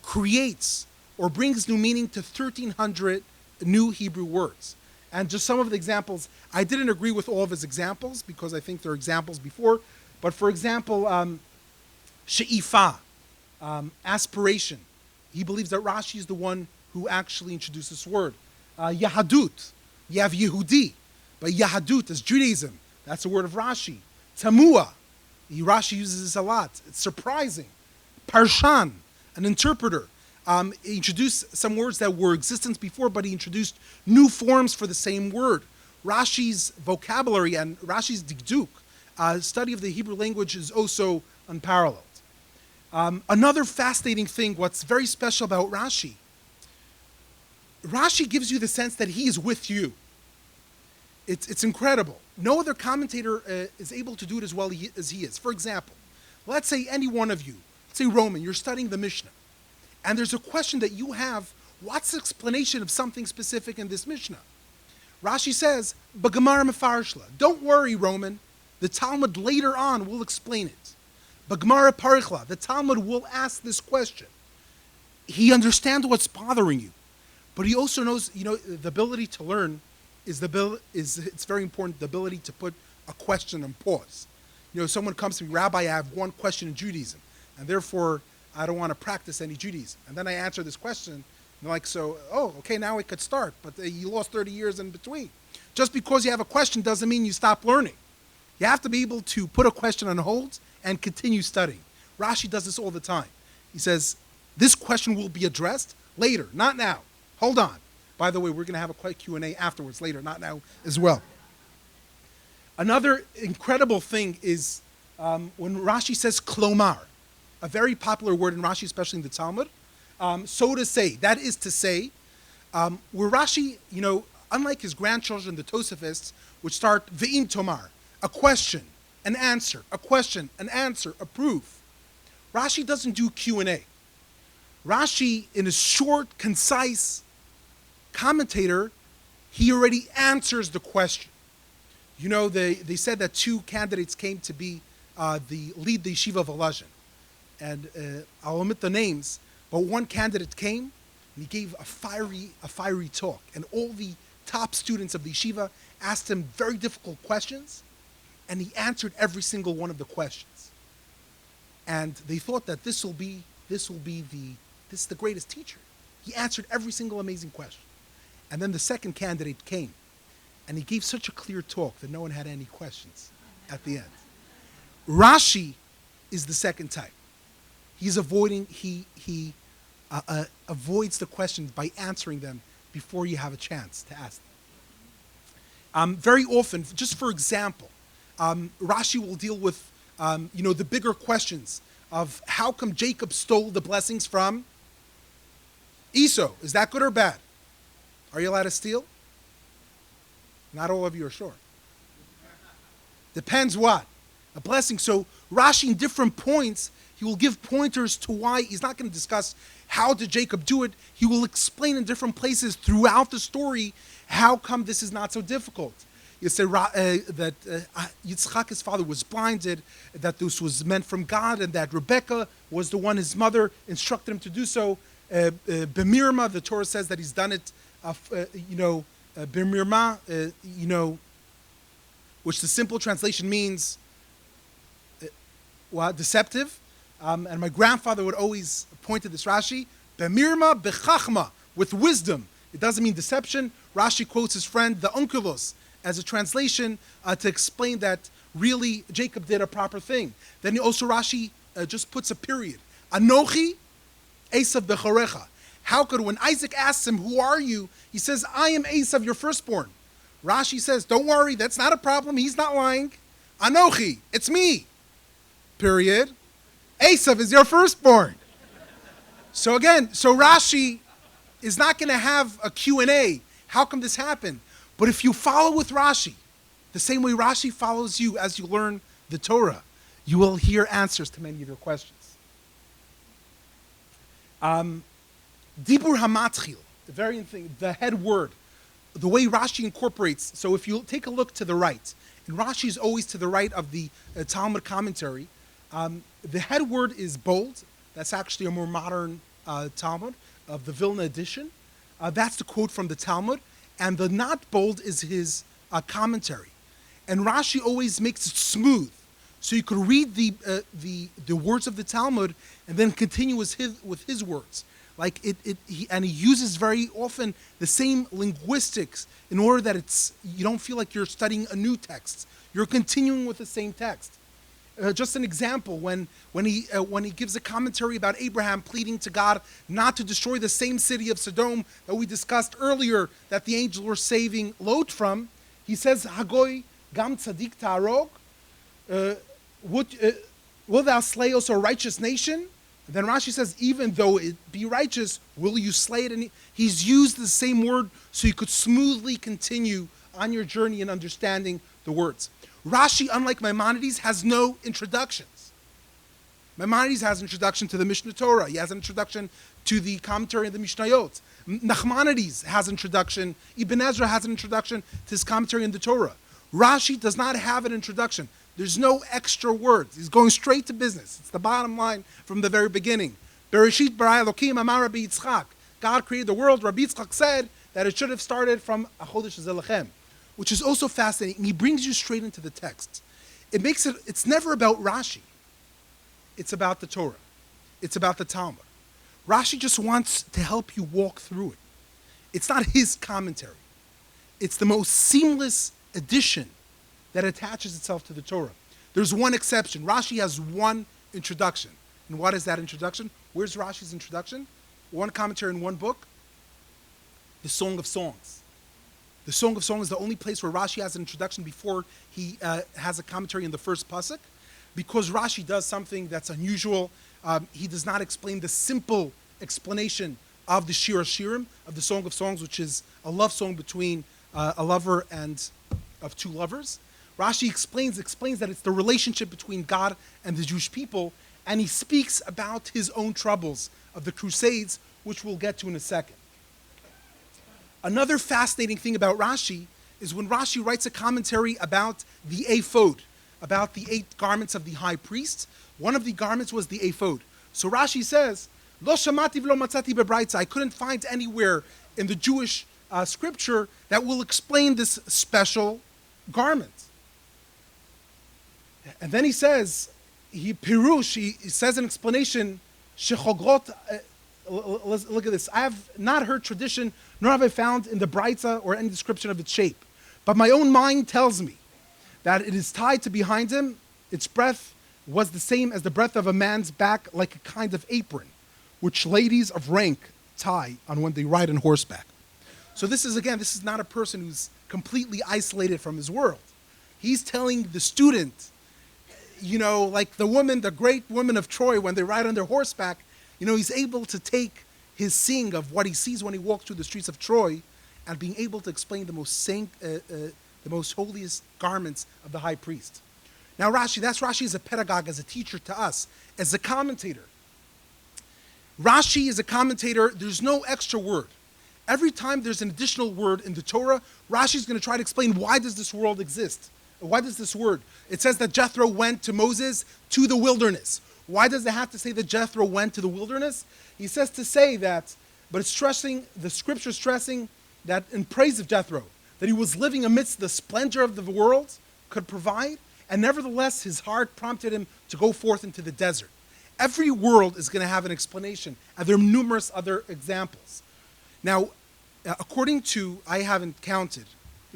creates or brings new meaning to 1,300 new Hebrew words. And just some of the examples, I didn't agree with all of his examples because I think there are examples before. But for example, she'ifa, aspiration. He believes that Rashi is the one who actually introduced this word. Yahadut, you have Yehudi, but Yahadut is Judaism. That's a word of Rashi. Tamua, Rashi uses this a lot. It's surprising. Parshan, an interpreter. He introduced some words that were existent before, but he introduced new forms for the same word. Rashi's vocabulary and Rashi's dikduk, study of the Hebrew language, is also unparalleled. Another fascinating thing, what's very special about Rashi gives you the sense that he is with you. It's incredible. No other commentator is able to do it as well as he is. For example, let's say any one of you, let's say Roman, you're studying the Mishnah, and there's a question that you have, what's the explanation of something specific in this Mishnah? Rashi says, B'gemara mefarshla. Don't worry, Roman. The Talmud later on will explain it. B'gemara parichla. The Talmud will ask this question. He understands what's bothering you, but he also knows, the ability to learn it's very important. The ability to put a question on pause. Someone comes to me, Rabbi, I have one question in Judaism, and therefore I don't want to practice any Judaism. And then I answer this question, and they're like, okay, now we could start, but you lost 30 years in between. Just because you have a question doesn't mean you stop learning. You have to be able to put a question on hold and continue studying. Rashi does this all the time. He says, this question will be addressed later, not now. Hold on. By the way, we're going to have a quick Q&A afterwards, later, not now as well. Another incredible thing is when Rashi says klomar, a very popular word in Rashi, especially in the Talmud, so to say, that is to say, where Rashi, unlike his grandchildren, the Tosafists, would start ve'im tomar, a question, an answer, a question, an answer, a proof. Rashi doesn't do Q&A. Rashi, in a short, concise commentator, he already answers the question. They said that two candidates came to be lead the yeshiva of Volozhin. And I'll omit the names, but one candidate came and he gave a fiery talk. And all the top students of the yeshiva asked him very difficult questions, and he answered every single one of the questions. And they thought that this is the greatest teacher. He answered every single amazing question. And then the second candidate came, and he gave such a clear talk that no one had any questions at the end. Rashi is the second type. He avoids the questions by answering them before you have a chance to ask them. Very often, just for example, Rashi will deal with the bigger questions of how come Jacob stole the blessings from Esau. Is that good or bad? Are you allowed to steal? Not all of you are sure. Depends what? A blessing. So Rashi, in different points, he will give pointers to why. He's not going to discuss how did Jacob do it. He will explain in different places throughout the story how come this is not so difficult. You say that Yitzchak, his father, was blinded, that this was meant from God, and that Rebecca was the one his mother instructed him to do so. B'mirma, the Torah says that he's done it, b'mirma, which the simple translation means deceptive. And my grandfather would always point to this Rashi, b'mirma b'chachma, with wisdom. It doesn't mean deception. Rashi quotes his friend, the Onkelos, as a translation to explain that really Jacob did a proper thing. Then also Rashi just puts a period. Anochi Esav bechorecha. How could, when Isaac asks him, who are you? He says, I am Esav, your firstborn. Rashi says, don't worry, that's not a problem. He's not lying. Anochi, it's me. Period. Esav is your firstborn. So Rashi is not going to have a Q&A. How come this happened? But if you follow with Rashi, the same way Rashi follows you as you learn the Torah, you will hear answers to many of your questions. Dibur hamatchil, the head word, the way Rashi incorporates. So if you take a look to the right, and Rashi is always to the right of the Talmud commentary, the head word is bold. That's actually a more modern Talmud of the Vilna edition. That's the quote from the Talmud. And the not bold is his commentary. And Rashi always makes it smooth. So you could read the words of the Talmud and then continue with his words. He uses very often the same linguistics in order that you don't feel like you're studying a new text. You're continuing with the same text. just an example, when he gives a commentary about Abraham pleading to God not to destroy the same city of Saddam that we discussed earlier that the angels were saving Lot from, he says, Hagoy gam tzadik ta'arog, will thou slay also a righteous nation? And then Rashi says, even though it be righteous, will you slay it? And he's used the same word so you could smoothly continue on your journey in understanding the words. Rashi, unlike Maimonides, has no introductions. Maimonides has an introduction to the Mishnah Torah. He has an introduction to the commentary of the Mishnayot. Nachmanides has an introduction. Ibn Ezra has an introduction to his commentary in the Torah. Rashi does not have an introduction. There's no extra words. He's going straight to business. It's the bottom line from the very beginning. Bereshit bara Elokim Ameri Rabbi Yitzchak. God created the world. Rabbi Yitzchak said that it should have started from Holiest Ahem, which is also fascinating. He brings you straight into the text. It's never about Rashi. It's about the Torah. It's about the Talmud. Rashi just wants to help you walk through it. It's not his commentary. It's the most seamless addition that attaches itself to the Torah. There's one exception. Rashi has one introduction. And what is that introduction? Where's Rashi's introduction? One commentary in one book. The Song of Songs. The Song of Songs is the only place where Rashi has an introduction before he has a commentary in the first pasuk. Because Rashi does something that's unusual, he does not explain the simple explanation of the Shir Shirim, of the Song of Songs, which is a love song between a lover and of two lovers. Rashi explains that it's the relationship between God and the Jewish people, and he speaks about his own troubles of the Crusades, which we'll get to in a second. Another fascinating thing about Rashi is when Rashi writes a commentary about the ephod, about the 8 garments of the high priest, one of the garments was the ephod. So Rashi says, Lo shamati v'lo matzati bebraitza. I couldn't find anywhere in the Jewish scripture that will explain this special garment. And then he says, he says an explanation, Shechogrot, look at this. I have not heard tradition, nor have I found in the Braitza or any description of its shape. But my own mind tells me that it is tied to behind him. Its breadth was the same as the breadth of a man's back, like a kind of apron, which ladies of rank tie on when they ride on horseback. So this is not a person who's completely isolated from his world. He's telling the student, like the great woman of Troy, when they ride on their horseback, he's able to take his seeing of what he sees when he walks through the streets of Troy and being able to explain the most holiest garments of the high priest. Now Rashi is a pedagogue, as a teacher to us, as a commentator. Rashi is a commentator. There's no extra word. Every time there's an additional word in the Torah, Rashi is going to try to explain, why does this world exist? Why does this word? It says that Jethro went to Moses to the wilderness. Why does it have to say that Jethro went to the wilderness? He says to say that, but it's stressing, the scripture stressing that in praise of Jethro, that he was living amidst the splendor of the world could provide, and nevertheless his heart prompted him to go forth into the desert. Every world is going to have an explanation, and there are numerous other examples. Now, I haven't counted,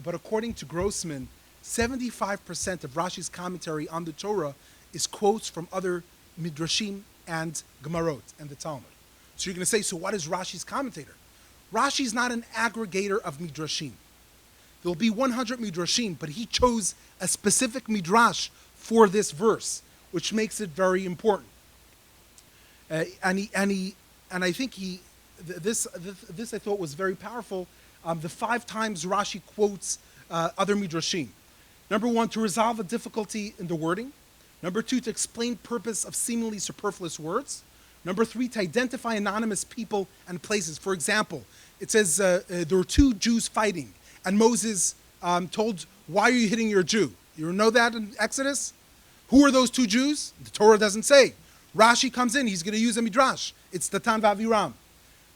but according to Grossman, 75% of Rashi's commentary on the Torah is quotes from other midrashim and gemarot and the Talmud. So you're going to say, so what is Rashi's commentator? Rashi is not an aggregator of midrashim. There will be 100 midrashim, but he chose a specific midrash for this verse, which makes it very important. And I think this I thought was very powerful. The 5 times Rashi quotes other midrashim. Number 1, to resolve a difficulty in the wording. Number 2, to explain purpose of seemingly superfluous words. Number 3, to identify anonymous people and places. For example, it says there were 2 Jews fighting, and Moses told, why are you hitting your Jew? You know that in Exodus? Who are those 2 Jews? The Torah doesn't say. Rashi comes in, he's going to use a midrash. It's Datan v'Aviram.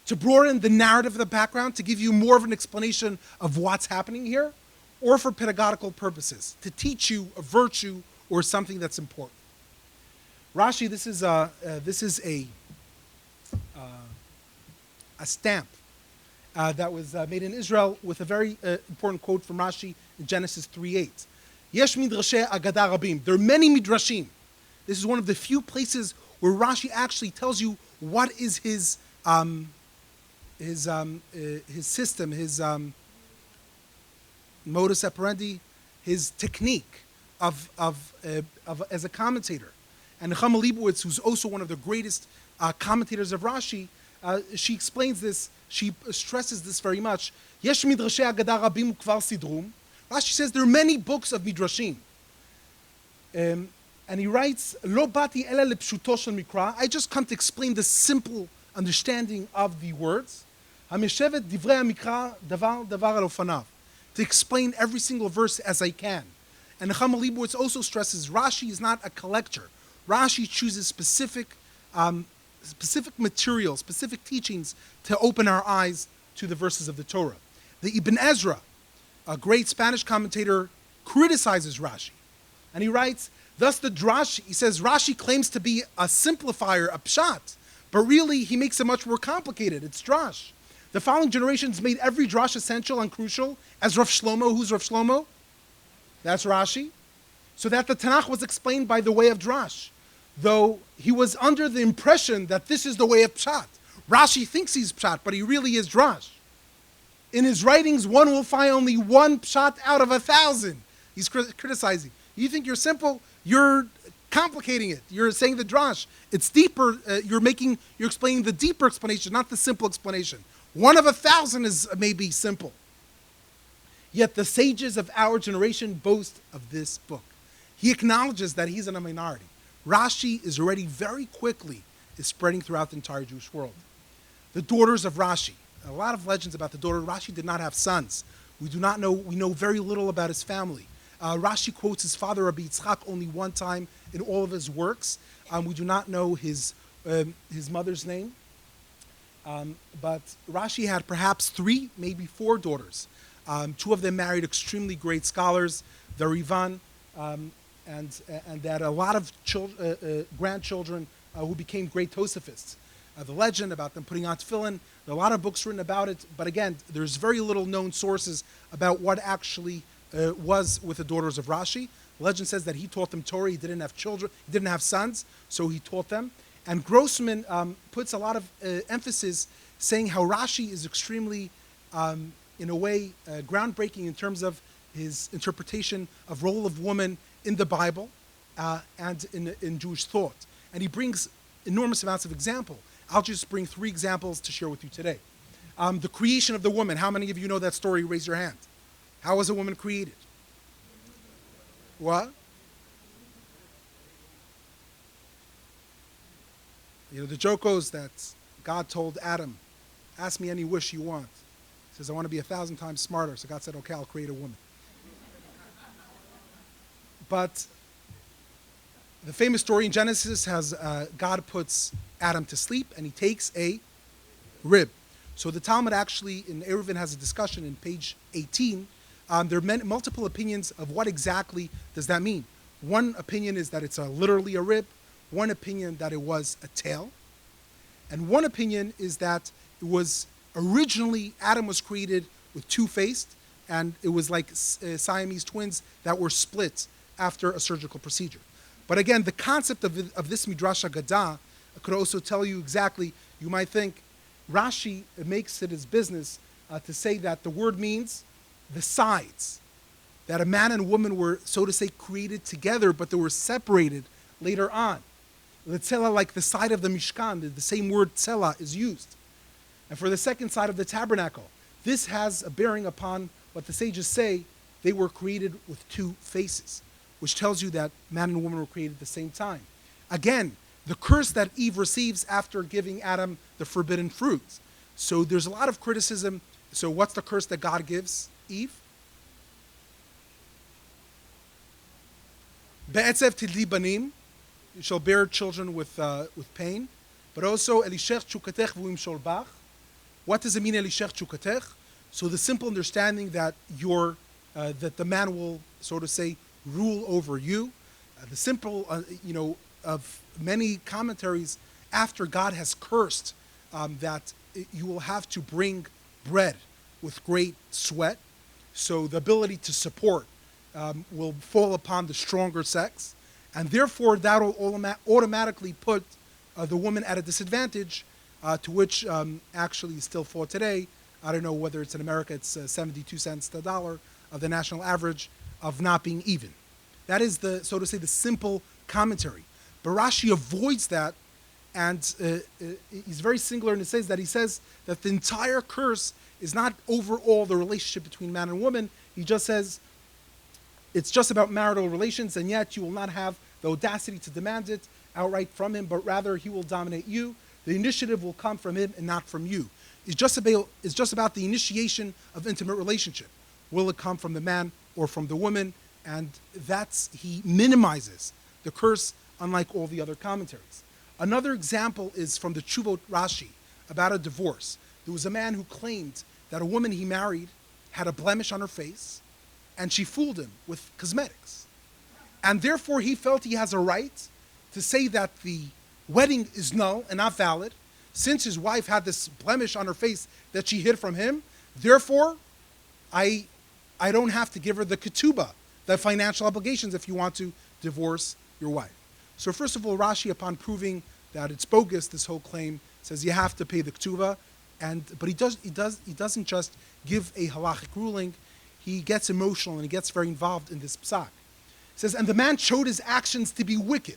To broaden the narrative of the background, to give you more of an explanation of what's happening here, or for pedagogical purposes, to teach you a virtue or something that's important. Rashi, this is a stamp that was made in Israel with a very important quote from Rashi in Genesis 3:8. Yesh midrashei agada rabim. There are many midrashim This is one of the few places where Rashi actually tells you what is his system, his modus operandi, his technique of as a commentator. And Nechama Leibowitz, who's also one of the greatest commentators of Rashi, she explains this. She stresses this very much. Yesh midrashei agada rabim kvar sidrum. Rashi says there are many books of midrashim. And he writes, Lo bati ela lepshuto shel mikra. I just come to explain the simple understanding of the words. Hameshevet divrei mikra davar davar al ofanav. To explain every single verse as I can. And Nechama Leibowitz also stresses Rashi is not a collector. Rashi chooses specific materials, specific teachings to open our eyes to the verses of the Torah. The Ibn Ezra, a great Spanish commentator, criticizes Rashi. And he writes, thus the drash, he says, Rashi claims to be a simplifier, a pshat, but really he makes it much more complicated. It's drash. The following generations made every drash essential and crucial, as Rav Shlomo. Who's Rav Shlomo? That's Rashi. So that the Tanakh was explained by the way of drash, though he was under the impression that this is the way of pshat. Rashi thinks he's pshat, but he really is drash. In his writings, one will find only one pshat out of 1,000. He's criticizing. You think you're simple, you're complicating it. You're saying the drash. It's deeper. You're explaining the deeper explanation, not the simple explanation. 1 of 1,000 is maybe simple. Yet the sages of our generation boast of this book. He acknowledges that he's in a minority. Rashi is already very quickly spreading throughout the entire Jewish world. The daughters of Rashi. A lot of legends about the daughter. Rashi did not have sons. We know very little about his family. Rashi quotes his father Rabbi Yitzchak only one time in all of his works. We do not know his mother's name. But Rashi had perhaps 3, maybe 4 daughters. 2 of them married extremely great scholars, the Rivan, and they had a lot of grandchildren who became great Tosafists. The legend about them putting on tefillin, there are a lot of books written about it, but again, there's very little known sources about what actually was with the daughters of Rashi. The legend says that he taught them Torah, he didn't have children, he didn't have sons, so he taught them. And Grossman puts a lot of emphasis saying how Rashi is extremely, in a way, groundbreaking in terms of his interpretation of role of woman in the Bible and in Jewish thought. And he brings enormous amounts of example. I'll just bring 3 examples to share with you today. The creation of the woman. How many of you know that story? Raise your hand. How was a woman created? What? You know, the joke goes that God told Adam, ask me any wish you want. He says, I want to be 1,000 times smarter. So God said, okay, I'll create a woman. But the famous story in Genesis has God puts Adam to sleep and he takes a rib. So the Talmud actually in Eruvin has a discussion in page 18. There are multiple opinions of what exactly does that mean. One opinion is that it's literally a rib. One opinion that it was a tail. And one opinion is that it was originally Adam was created with 2-faced and it was like Siamese twins that were split after a surgical procedure. But again, the concept of this Midrash Haggadah could also tell you exactly, you might think, Rashi makes it his business to say that the word means the sides, that a man and woman were, so to say, created together, but they were separated later on. The tzela, like the side of the Mishkan, the same word tzela is used. And for the second side of the tabernacle, this has a bearing upon what the sages say, they were created with 2 faces, which tells you that man and woman were created at the same time. Again, the curse that Eve receives after giving Adam the forbidden fruit. So there's a lot of criticism. So what's the curse that God gives Eve? Be'etzev tidli banim, you shall bear children with pain. But also, elishech chukatech v'uim sholbach. What does it mean, elishech chukatech? So the simple understanding that that the man will, so to say, rule over you. The simple, of many commentaries after God has cursed that you will have to bring bread with great sweat. So the ability to support will fall upon the stronger sex. And therefore, that will automatically put the woman at a disadvantage, to which actually is still for today. I don't know whether it's in America, it's 72 cents to the dollar of the national average of not being even. That is the, so to say, the simple commentary. But Rashi avoids that, and he's very singular in the sense that he says that the entire curse is not overall the relationship between man and woman. He just says it's just about marital relations, and yet you will not have the audacity to demand it outright from him, but rather he will dominate you. The initiative will come from him and not from you. It's just about the initiation of intimate relationship. Will it come from the man or from the woman? And he minimizes the curse, unlike all the other commentaries. Another example is from the Chuubo Trashy about a divorce. There was a man who claimed that a woman he married had a blemish on her face, and she fooled him with cosmetics. And therefore he felt he has a right to say that the wedding is null and not valid, since his wife had this blemish on her face that she hid from him. Therefore, I don't have to give her the ketubah, the financial obligations, if you want to divorce your wife. So first of all, Rashi, upon proving that it's bogus, this whole claim, says you have to pay the ketubah, but he doesn't just give a halachic ruling. He gets emotional and he gets very involved in this psak. He says, and the man showed his actions to be wicked,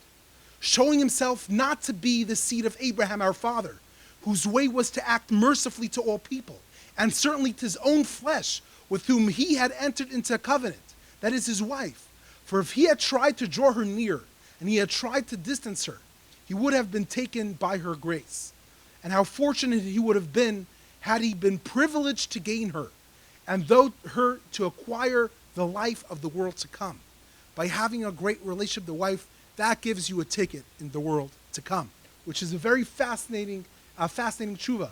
showing himself not to be the seed of Abraham our father, whose way was to act mercifully to all people, and certainly to his own flesh, with whom he had entered into a covenant, that is his wife. For if he had tried to draw her near, and he had tried to distance her, he would have been taken by her grace. And how fortunate he would have been had he been privileged to gain her, and though her to acquire the life of the world to come. By having a great relationship with the wife, that gives you a ticket in the world to come, which is a very fascinating tshuva.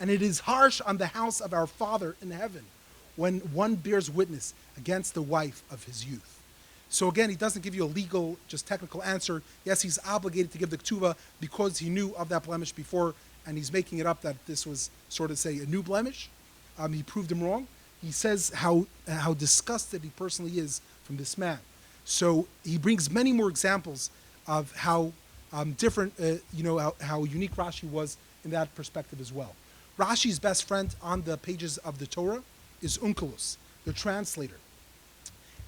And it is harsh on the house of our Father in heaven when one bears witness against the wife of his youth. So again, he doesn't give you a legal, just technical answer. Yes, he's obligated to give the ketubah because he knew of that blemish before, and he's making it up that this was sort of, say, a new blemish. He proved him wrong. He says how disgusted he personally is from this man. So he brings many more examples of how different, how unique Rashi was in that perspective as well. Rashi's best friend on the pages of the Torah is Onkelos, the translator.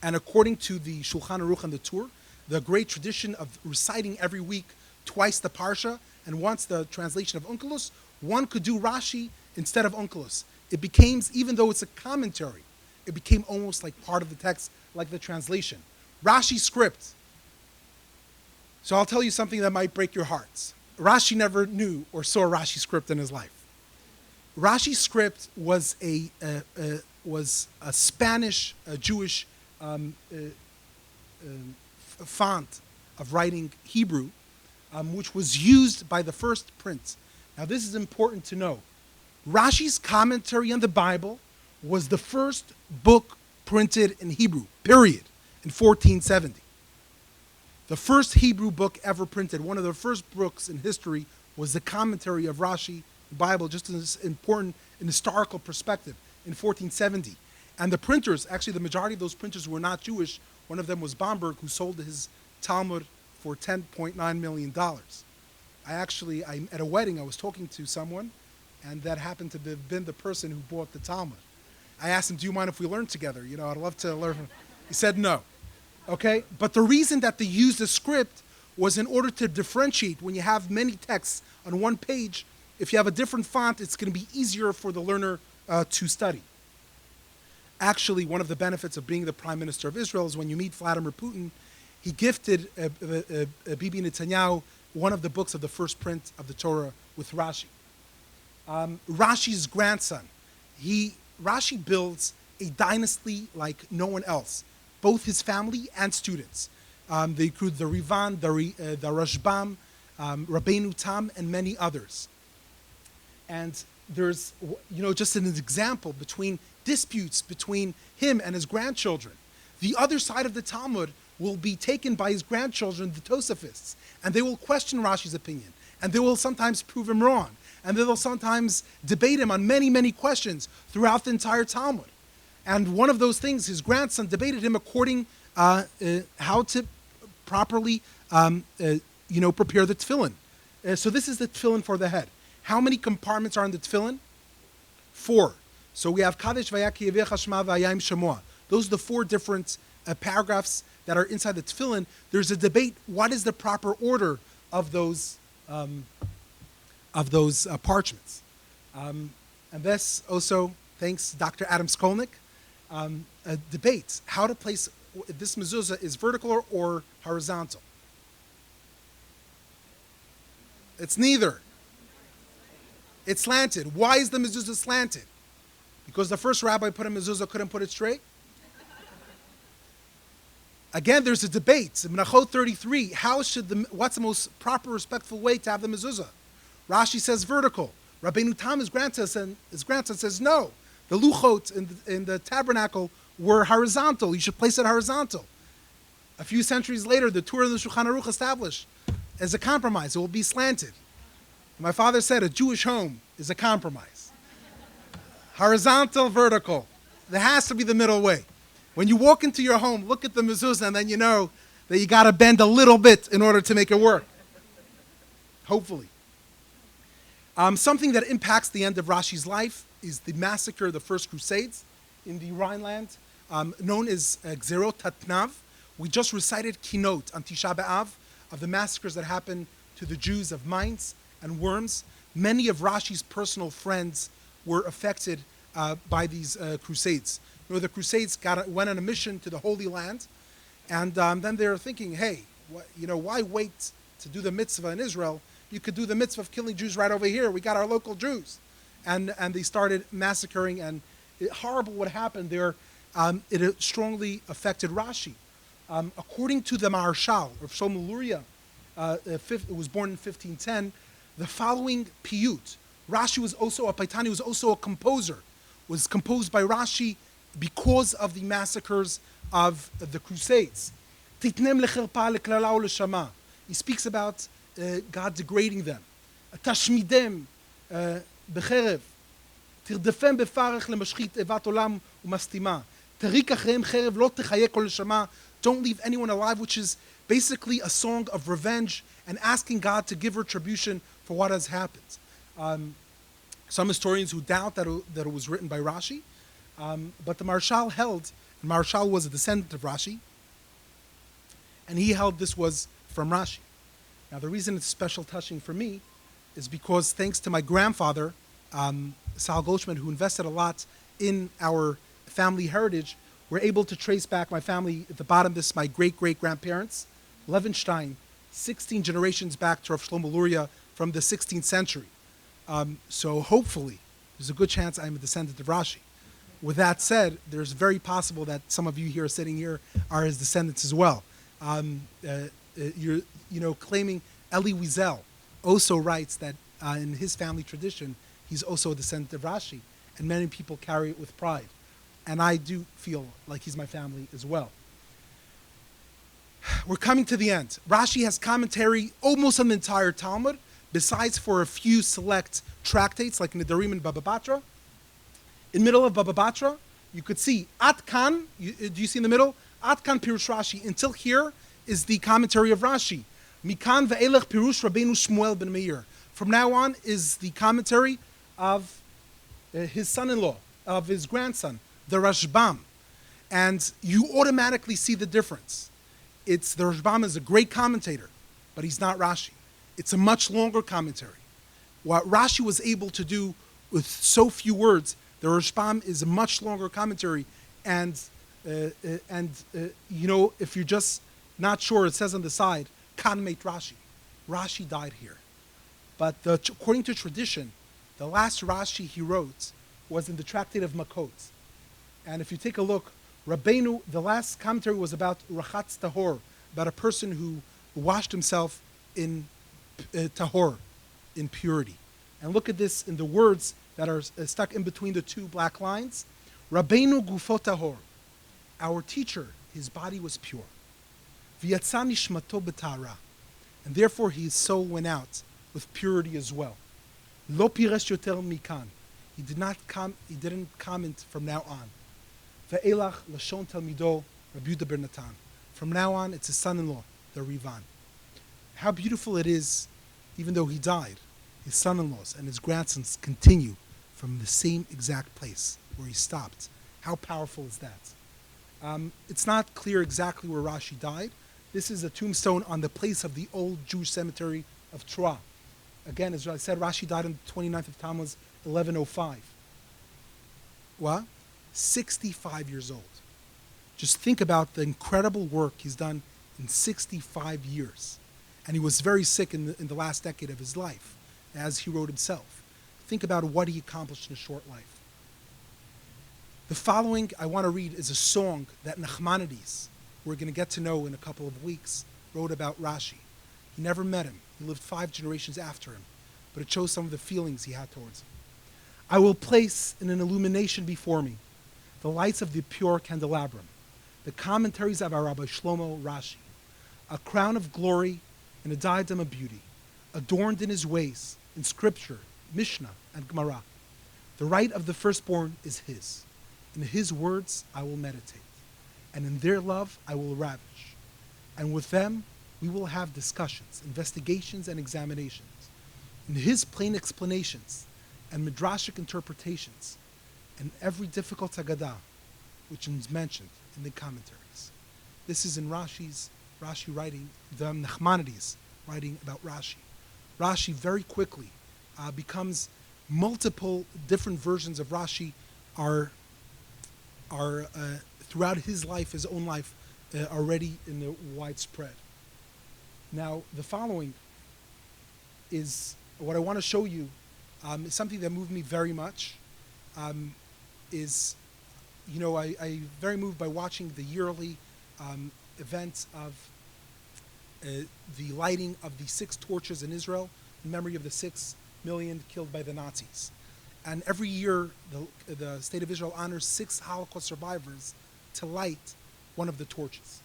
And according to the Shulchan Aruch and the Tur, the great tradition of reciting every week twice the Parsha and once the translation of Onkelos, one could do Rashi instead of Onkelos. It became, even though it's a commentary, it became almost like part of the text, like the translation. Rashi script. So I'll tell you something that might break your hearts. Rashi never knew or saw Rashi script in his life. Rashi script was a Spanish, Jewish font of writing Hebrew, which was used by the first print. Now this is important to know. Rashi's commentary on the Bible was the first book printed in Hebrew, period, in 1470. The first Hebrew book ever printed, one of the first books in history, was the commentary of Rashi, the Bible, just as important in historical perspective, in 1470. And the printers, actually the majority of those printers were not Jewish. One of them was Bomberg, who sold his Talmud for $10.9 million. At a wedding, I was talking to someone, and that happened to have been the person who bought the Talmud. I asked him, do you mind if we learn together? I'd love to learn. He said no. Okay? But the reason that they used the script was in order to differentiate. When you have many texts on one page, if you have a different font, it's going to be easier for the learner to study. Actually, one of the benefits of being the Prime Minister of Israel is when you meet Vladimir Putin, he gifted Bibi Netanyahu one of the books of the first print of the Torah with Rashi. Rashi's grandson, Rashi builds a dynasty like no one else, both his family and students. They include the Rivan, the Rashbam, Rabbeinu Tam, and many others. And there's, just an example between disputes between him and his grandchildren. The other side of the Talmud will be taken by his grandchildren, the Tosafists, and they will question Rashi's opinion, and they will sometimes prove him wrong, and they will sometimes debate him on many, many questions throughout the entire Talmud. And one of those things, his grandson debated him according how to properly, prepare the tefillin. So this is the tefillin for the head. How many compartments are in the tefillin? 4. So we have Kadesh Vayaki Yevecha Shema Vayayim Shemoah. Those are the 4 different paragraphs that are inside the tefillin. There's a debate, what is the proper order of those parchments? And this also, thanks Dr. Adam Skolnick, debates how to place, this mezuzah is vertical or horizontal. It's neither. It's slanted. Why is the mezuzah slanted? Because the first rabbi put a mezuzah, couldn't put it straight? Again, there's a debate. In Menachot 33, what's the most proper, respectful way to have the mezuzah? Rashi says vertical. Rabbeinu Tam, his grandson says no. The luchot in the tabernacle were horizontal. You should place it horizontal. A few centuries later, the Torah and the Shulchan Aruch established as a compromise. It will be slanted. My father said a Jewish home is a compromise. Horizontal, vertical. There has to be the middle way. When you walk into your home, look at the mezuzah, and then you know that you got to bend a little bit in order to make it work. Hopefully. Something that impacts the end of Rashi's life is the massacre of the first Crusades in the Rhineland, known as Gzerot Tatnav. We just recited Kinot on Tisha B'Av of the massacres that happened to the Jews of Mainz and Worms. Many of Rashi's personal friends were affected by these Crusades. The Crusades went on a mission to the Holy Land, and then they're thinking, hey, why wait to do the mitzvah in Israel? You could do the mitzvah of killing Jews right over here. We got our local Jews. And they started massacring, and horrible what happened there. It strongly affected Rashi. According to the Maharshal, Rabbi Shlomo Luria, it was born in 1510, the following piyut. Rashi was also a paitani, was also a composer, was composed by Rashi because of the massacres of the Crusades. Titnem lecherpa leklala uleshama. He speaks about God degrading them. Tashmidem becherev. Tirdefem befarech lemashchit evat olam umastima. Terik achrem cherev lo techaye kol neshama. Don't leave anyone alive, which is basically a song of revenge and asking God to give retribution for what has happened. Some historians who doubt that it was written by Rashi, but the Maharshal held, and Maharshal was a descendant of Rashi, and he held this was from Rashi. Now the reason it's special touching for me is because thanks to my grandfather, Sal Goldschmidt, who invested a lot in our family heritage, we're able to trace back my family. At the bottom, this is my great-great-grandparents, Levenstein, 16 generations back to Rav Shlomo Luria from the 16th century. So hopefully, there's a good chance I'm a descendant of Rashi. With that said, there's very possible that some of you here sitting here are his descendants as well. You're claiming Eli Wiesel also writes that in his family tradition, he's also a descendant of Rashi, and many people carry it with pride. And I do feel like he's my family as well. We're coming to the end. Rashi has commentary almost on the entire Talmud, besides for a few select tractates like Nedarim and Baba Batra. In the middle of Baba Batra, you could see At Kan, do you see in the middle? At Kan Pirush Rashi. Until here is the commentary of Rashi. Mikan ve'elech Pirush Rabbeinu Shmuel ben Meir. From now on is the commentary of his son-in-law, of his grandson, the Rashbam. And you automatically see the difference. The Rashbam is a great commentator, but he's not Rashi. It's a much longer commentary. What Rashi was able to do with so few words, the Rashbam is a much longer commentary. And if you're just not sure, it says on the side, Kan meit Rashi. Rashi died here. But according to tradition, the last Rashi he wrote was in the Tractate of Makot. And if you take a look, Rabbeinu, the last commentary was about Rachatz Tahor, about a person who washed himself in Tahor, in purity. And look at this in the words that are stuck in between the two black lines. Rabbeinu Gufo Tahor, our teacher, his body was pure. V'yatsa nishmato b'tara, and therefore his soul went out with purity as well. Lo piresh yoter mikan, he didn't comment from now on. Ve'elach lashon talmido Rabbi Yehuda ber Natan. From now on, it's his son-in-law, the Rivan. How beautiful it is, even though he died, his son-in-laws and his grandsons continue from the same exact place where he stopped. How powerful is that? It's not clear exactly where Rashi died. This is a tombstone on the place of the old Jewish cemetery of Troa. Again, as I said, Rashi died on the 29th of Tammuz, 1105. What? 65 years old. Just think about the incredible work he's done in 65 years. And he was very sick in the last decade of his life, as he wrote himself. Think about what he accomplished in a short life. The following I want to read is a song that Maimonides, we're going to get to know in a couple of weeks, wrote about Rashi. He never met him. He lived 5 generations after him, but it shows some of the feelings he had towards him. I will place in an illumination before me the lights of the pure candelabrum, the commentaries of our Rabbi Shlomo Rashi, a crown of glory and a diadem of beauty, adorned in his ways, in scripture, Mishnah, and Gemara. The right of the firstborn is his. In his words I will meditate, and in their love I will ravish. And with them we will have discussions, investigations, and examinations. In his plain explanations and midrashic interpretations, and every difficult Haggadah, which is mentioned in the commentaries. This is in Rashi writing, the Maimonides writing about Rashi. Rashi very quickly becomes multiple different versions of Rashi are throughout his life, his own life, already in the widespread. Now, the following is what I want to show you. Is something that moved me very much. I'm very moved by watching the yearly events of the lighting of the 6 torches in Israel in memory of the 6 million killed by the Nazis. And every year, the State of Israel honors 6 Holocaust survivors to light one of the torches.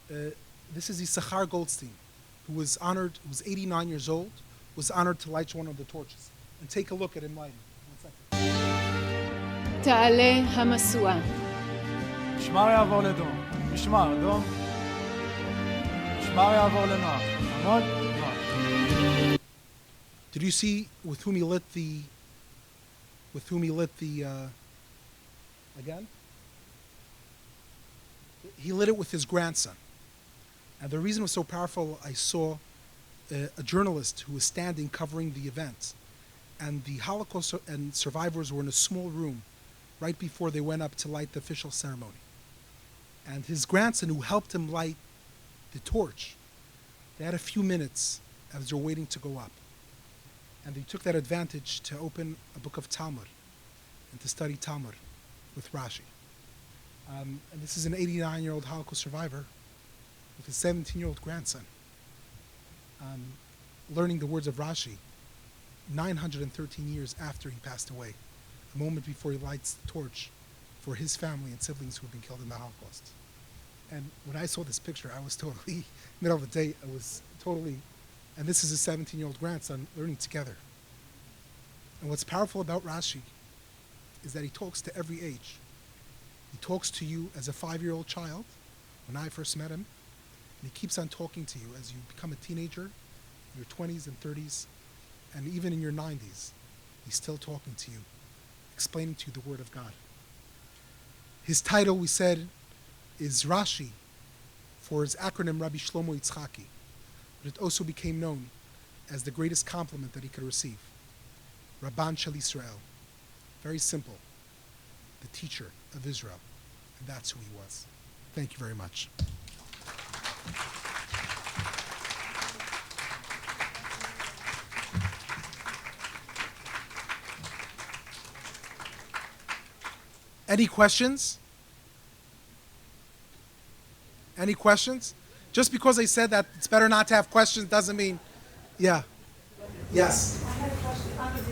This is Issachar Goldstein, who was honored, who was 89 years old, was honored to light one of the torches. And take a look at him lighting. 1 second. תעלה המשואה. משמר יעבור לדום, משמר אדום, משמר יעבור לנוח, עמוד, נוח. Did you see with whom he lit the again? He lit it with his grandson. And the reason it was so powerful, I saw a journalist who was standing covering the event, and the Holocaust and survivors were in a small room right before they went up to light the official ceremony. And his grandson, who helped him light the torch, they had a few minutes as they're waiting to go up. And they took that advantage to open a book of Talmud and to study Talmud with Rashi. And this is an 89-year-old Holocaust survivor with his 17-year-old grandson, learning the words of Rashi 913 years after he passed away, a moment before he lights the torch for his family and siblings who have been killed in the Holocaust. And when I saw this picture, I was totally, middle of the day, and this is his 17-year-old grandson learning together. And what's powerful about Rashi is that he talks to every age. He talks to you as a 5-year-old child, when I first met him, and he keeps on talking to you as you become a teenager, in your 20s and 30s, and even in your 90s. He's still talking to you, explaining to you the Word of God. His title, we said, is Rashi, for his acronym Rabbi Shlomo Ytschaki, but it also became known as the greatest compliment that he could receive, Rabban Shel Yisrael. Very simple, the teacher of Israel, and that's who he was. Thank you very much. Any questions? Any questions? Just because I said that it's better not to have questions doesn't mean, yeah. Yes. I had a question. Under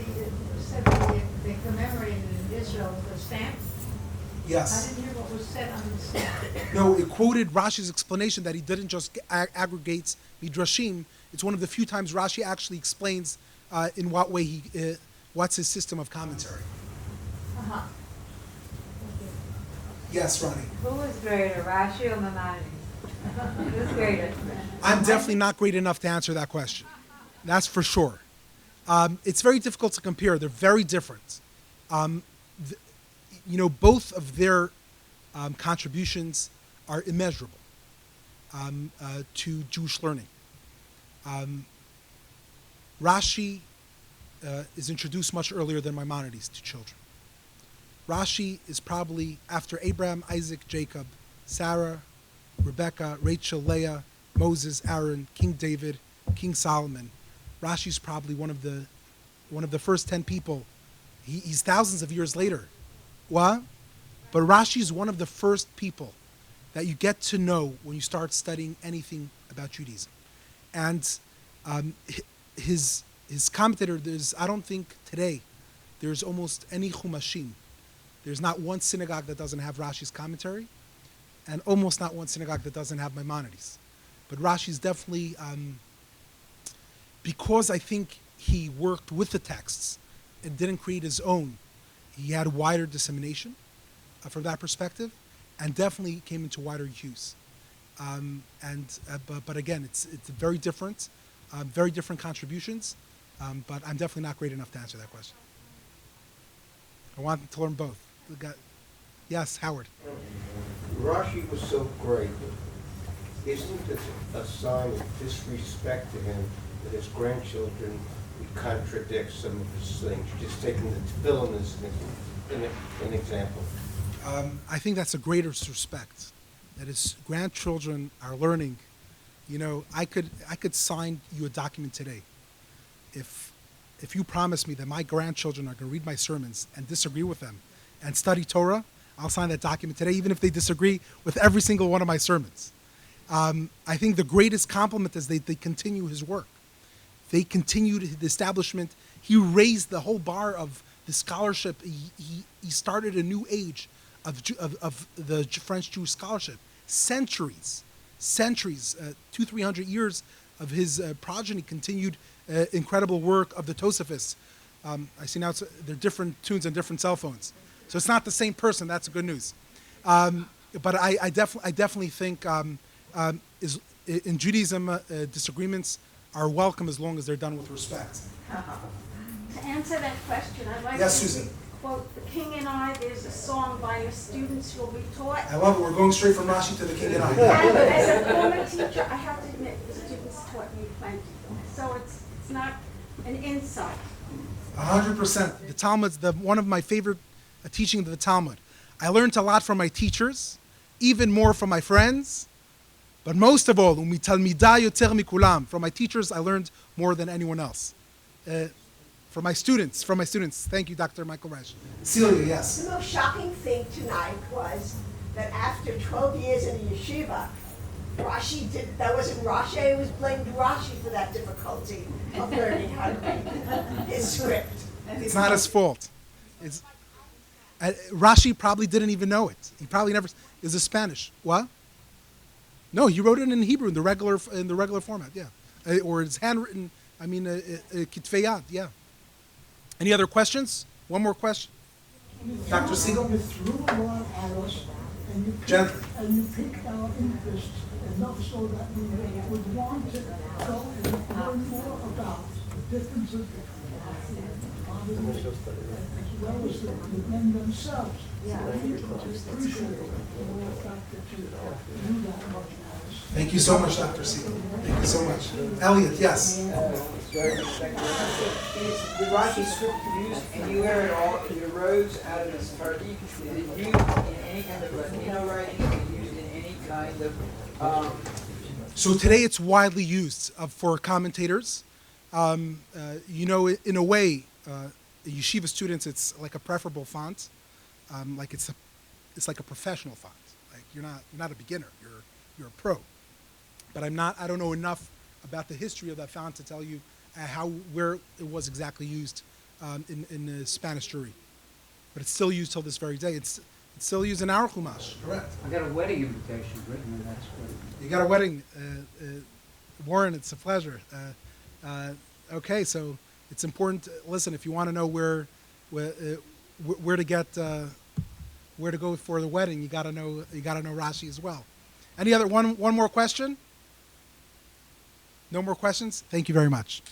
they commemorated in Israel the stamp. Yes. I didn't hear what was said under the stamp. No, it quoted Rashi's explanation that he didn't just aggregate midrashim. It's one of the few times Rashi actually explains in what way what's his system of commentary. Uh-huh. Yes, Ronnie. Who was greater, Rashi or Maimonides? Who's greater? I'm definitely not great enough to answer that question. That's for sure. It's very difficult to compare. They're very different. Both of their contributions are immeasurable to Jewish learning. Rashi is introduced much earlier than Maimonides to children. Rashi is probably after Abraham, Isaac, Jacob, Sarah, Rebecca, Rachel, Leah, Moses, Aaron, King David, King Solomon. Rashi's probably one of the first 10 people. He's thousands of years later. What? But Rashi's one of the first people that you get to know when you start studying anything about Judaism. And his commentator, I don't think today there's almost any chumashim. There's not one synagogue that doesn't have Rashi's commentary, and almost not one synagogue that doesn't have Maimonides. But Rashi's definitely, because I think he worked with the texts and didn't create his own, he had wider dissemination from that perspective, and definitely came into wider use. But again, it's very different contributions, but I'm definitely not great enough to answer that question. I want to learn both. Yes, Howard. Rashi was so great. Isn't it a sign of disrespect to him that his grandchildren would contradict some of his things? Just taking the tefillin as an example. I think that's a greater respect, that his grandchildren are learning. I could sign you a document today. If you promise me that my grandchildren are going to read my sermons and disagree with them and study Torah, I'll sign that document today, even if they disagree with every single one of my sermons. I think the greatest compliment is they continue his work. They continued the establishment. He raised the whole bar of the scholarship. He started a new age of the French Jewish scholarship. Centuries, 200-300 years of his progeny continued incredible work of the Tosafists. I see now they're different tunes on different cell phones. So it's not the same person. That's good news. But I definitely think in Judaism, disagreements are welcome as long as they're done with respect. To answer that question, I'd like Yes, to Susan. quote The King and I. There's a song by your students who will be taught. I love it. We're going straight from Rashi to the King and I. And as a former teacher, I have to admit, the students taught me plenty. So it's not an insight. 100%. The Talmud's one of my favorite teaching of the Talmud. I learned a lot from my teachers, even more from my friends, but most of all, from my teachers, I learned more than anyone else. From my students. Thank you, Dr. Michael Resch. Celia, yes. The most shocking thing tonight was that after 12 years in the yeshiva, that wasn't Rashi, it was blamed Rashi for that difficulty of learning how to read his script. It's not his fault. Rashi probably didn't even know it. He probably never. Is it Spanish? What? No, he wrote it in Hebrew in the regular format. Yeah, or it's handwritten. I mean, kitvei yad. Yeah. Any other questions? One more question, Dr. Siegel. You threw a lot at us, and you piqued our interest enough so that we would want to go and learn more about the differences between fathers as well as the men themselves. We appreciate the fact that you knew that much about us. Thank you so much, Dr. Siegel. Thank you so much. Elliot, yes. Is the Rashi script used anywhere at all? It arose out of this party. Is it used in any kind of Latino writing? Is it used in any kind of... So today it's widely used for commentators. In a way, yeshiva students, it's like a preferable font. Like it's like a professional font. Like you're not a beginner. You're a pro. But I don't know enough about the history of that font to tell you where it was exactly used in the Spanish Jewry. But it's still used till this very day. It's still used in our Chumash. Correct. I got a wedding invitation written in that script. You got a wedding, Warren. It's a pleasure. Okay, so it's important. Listen, if you want to know where to go for the wedding, you got to know Rashi as well. Any other one more question? No more questions? Thank you very much.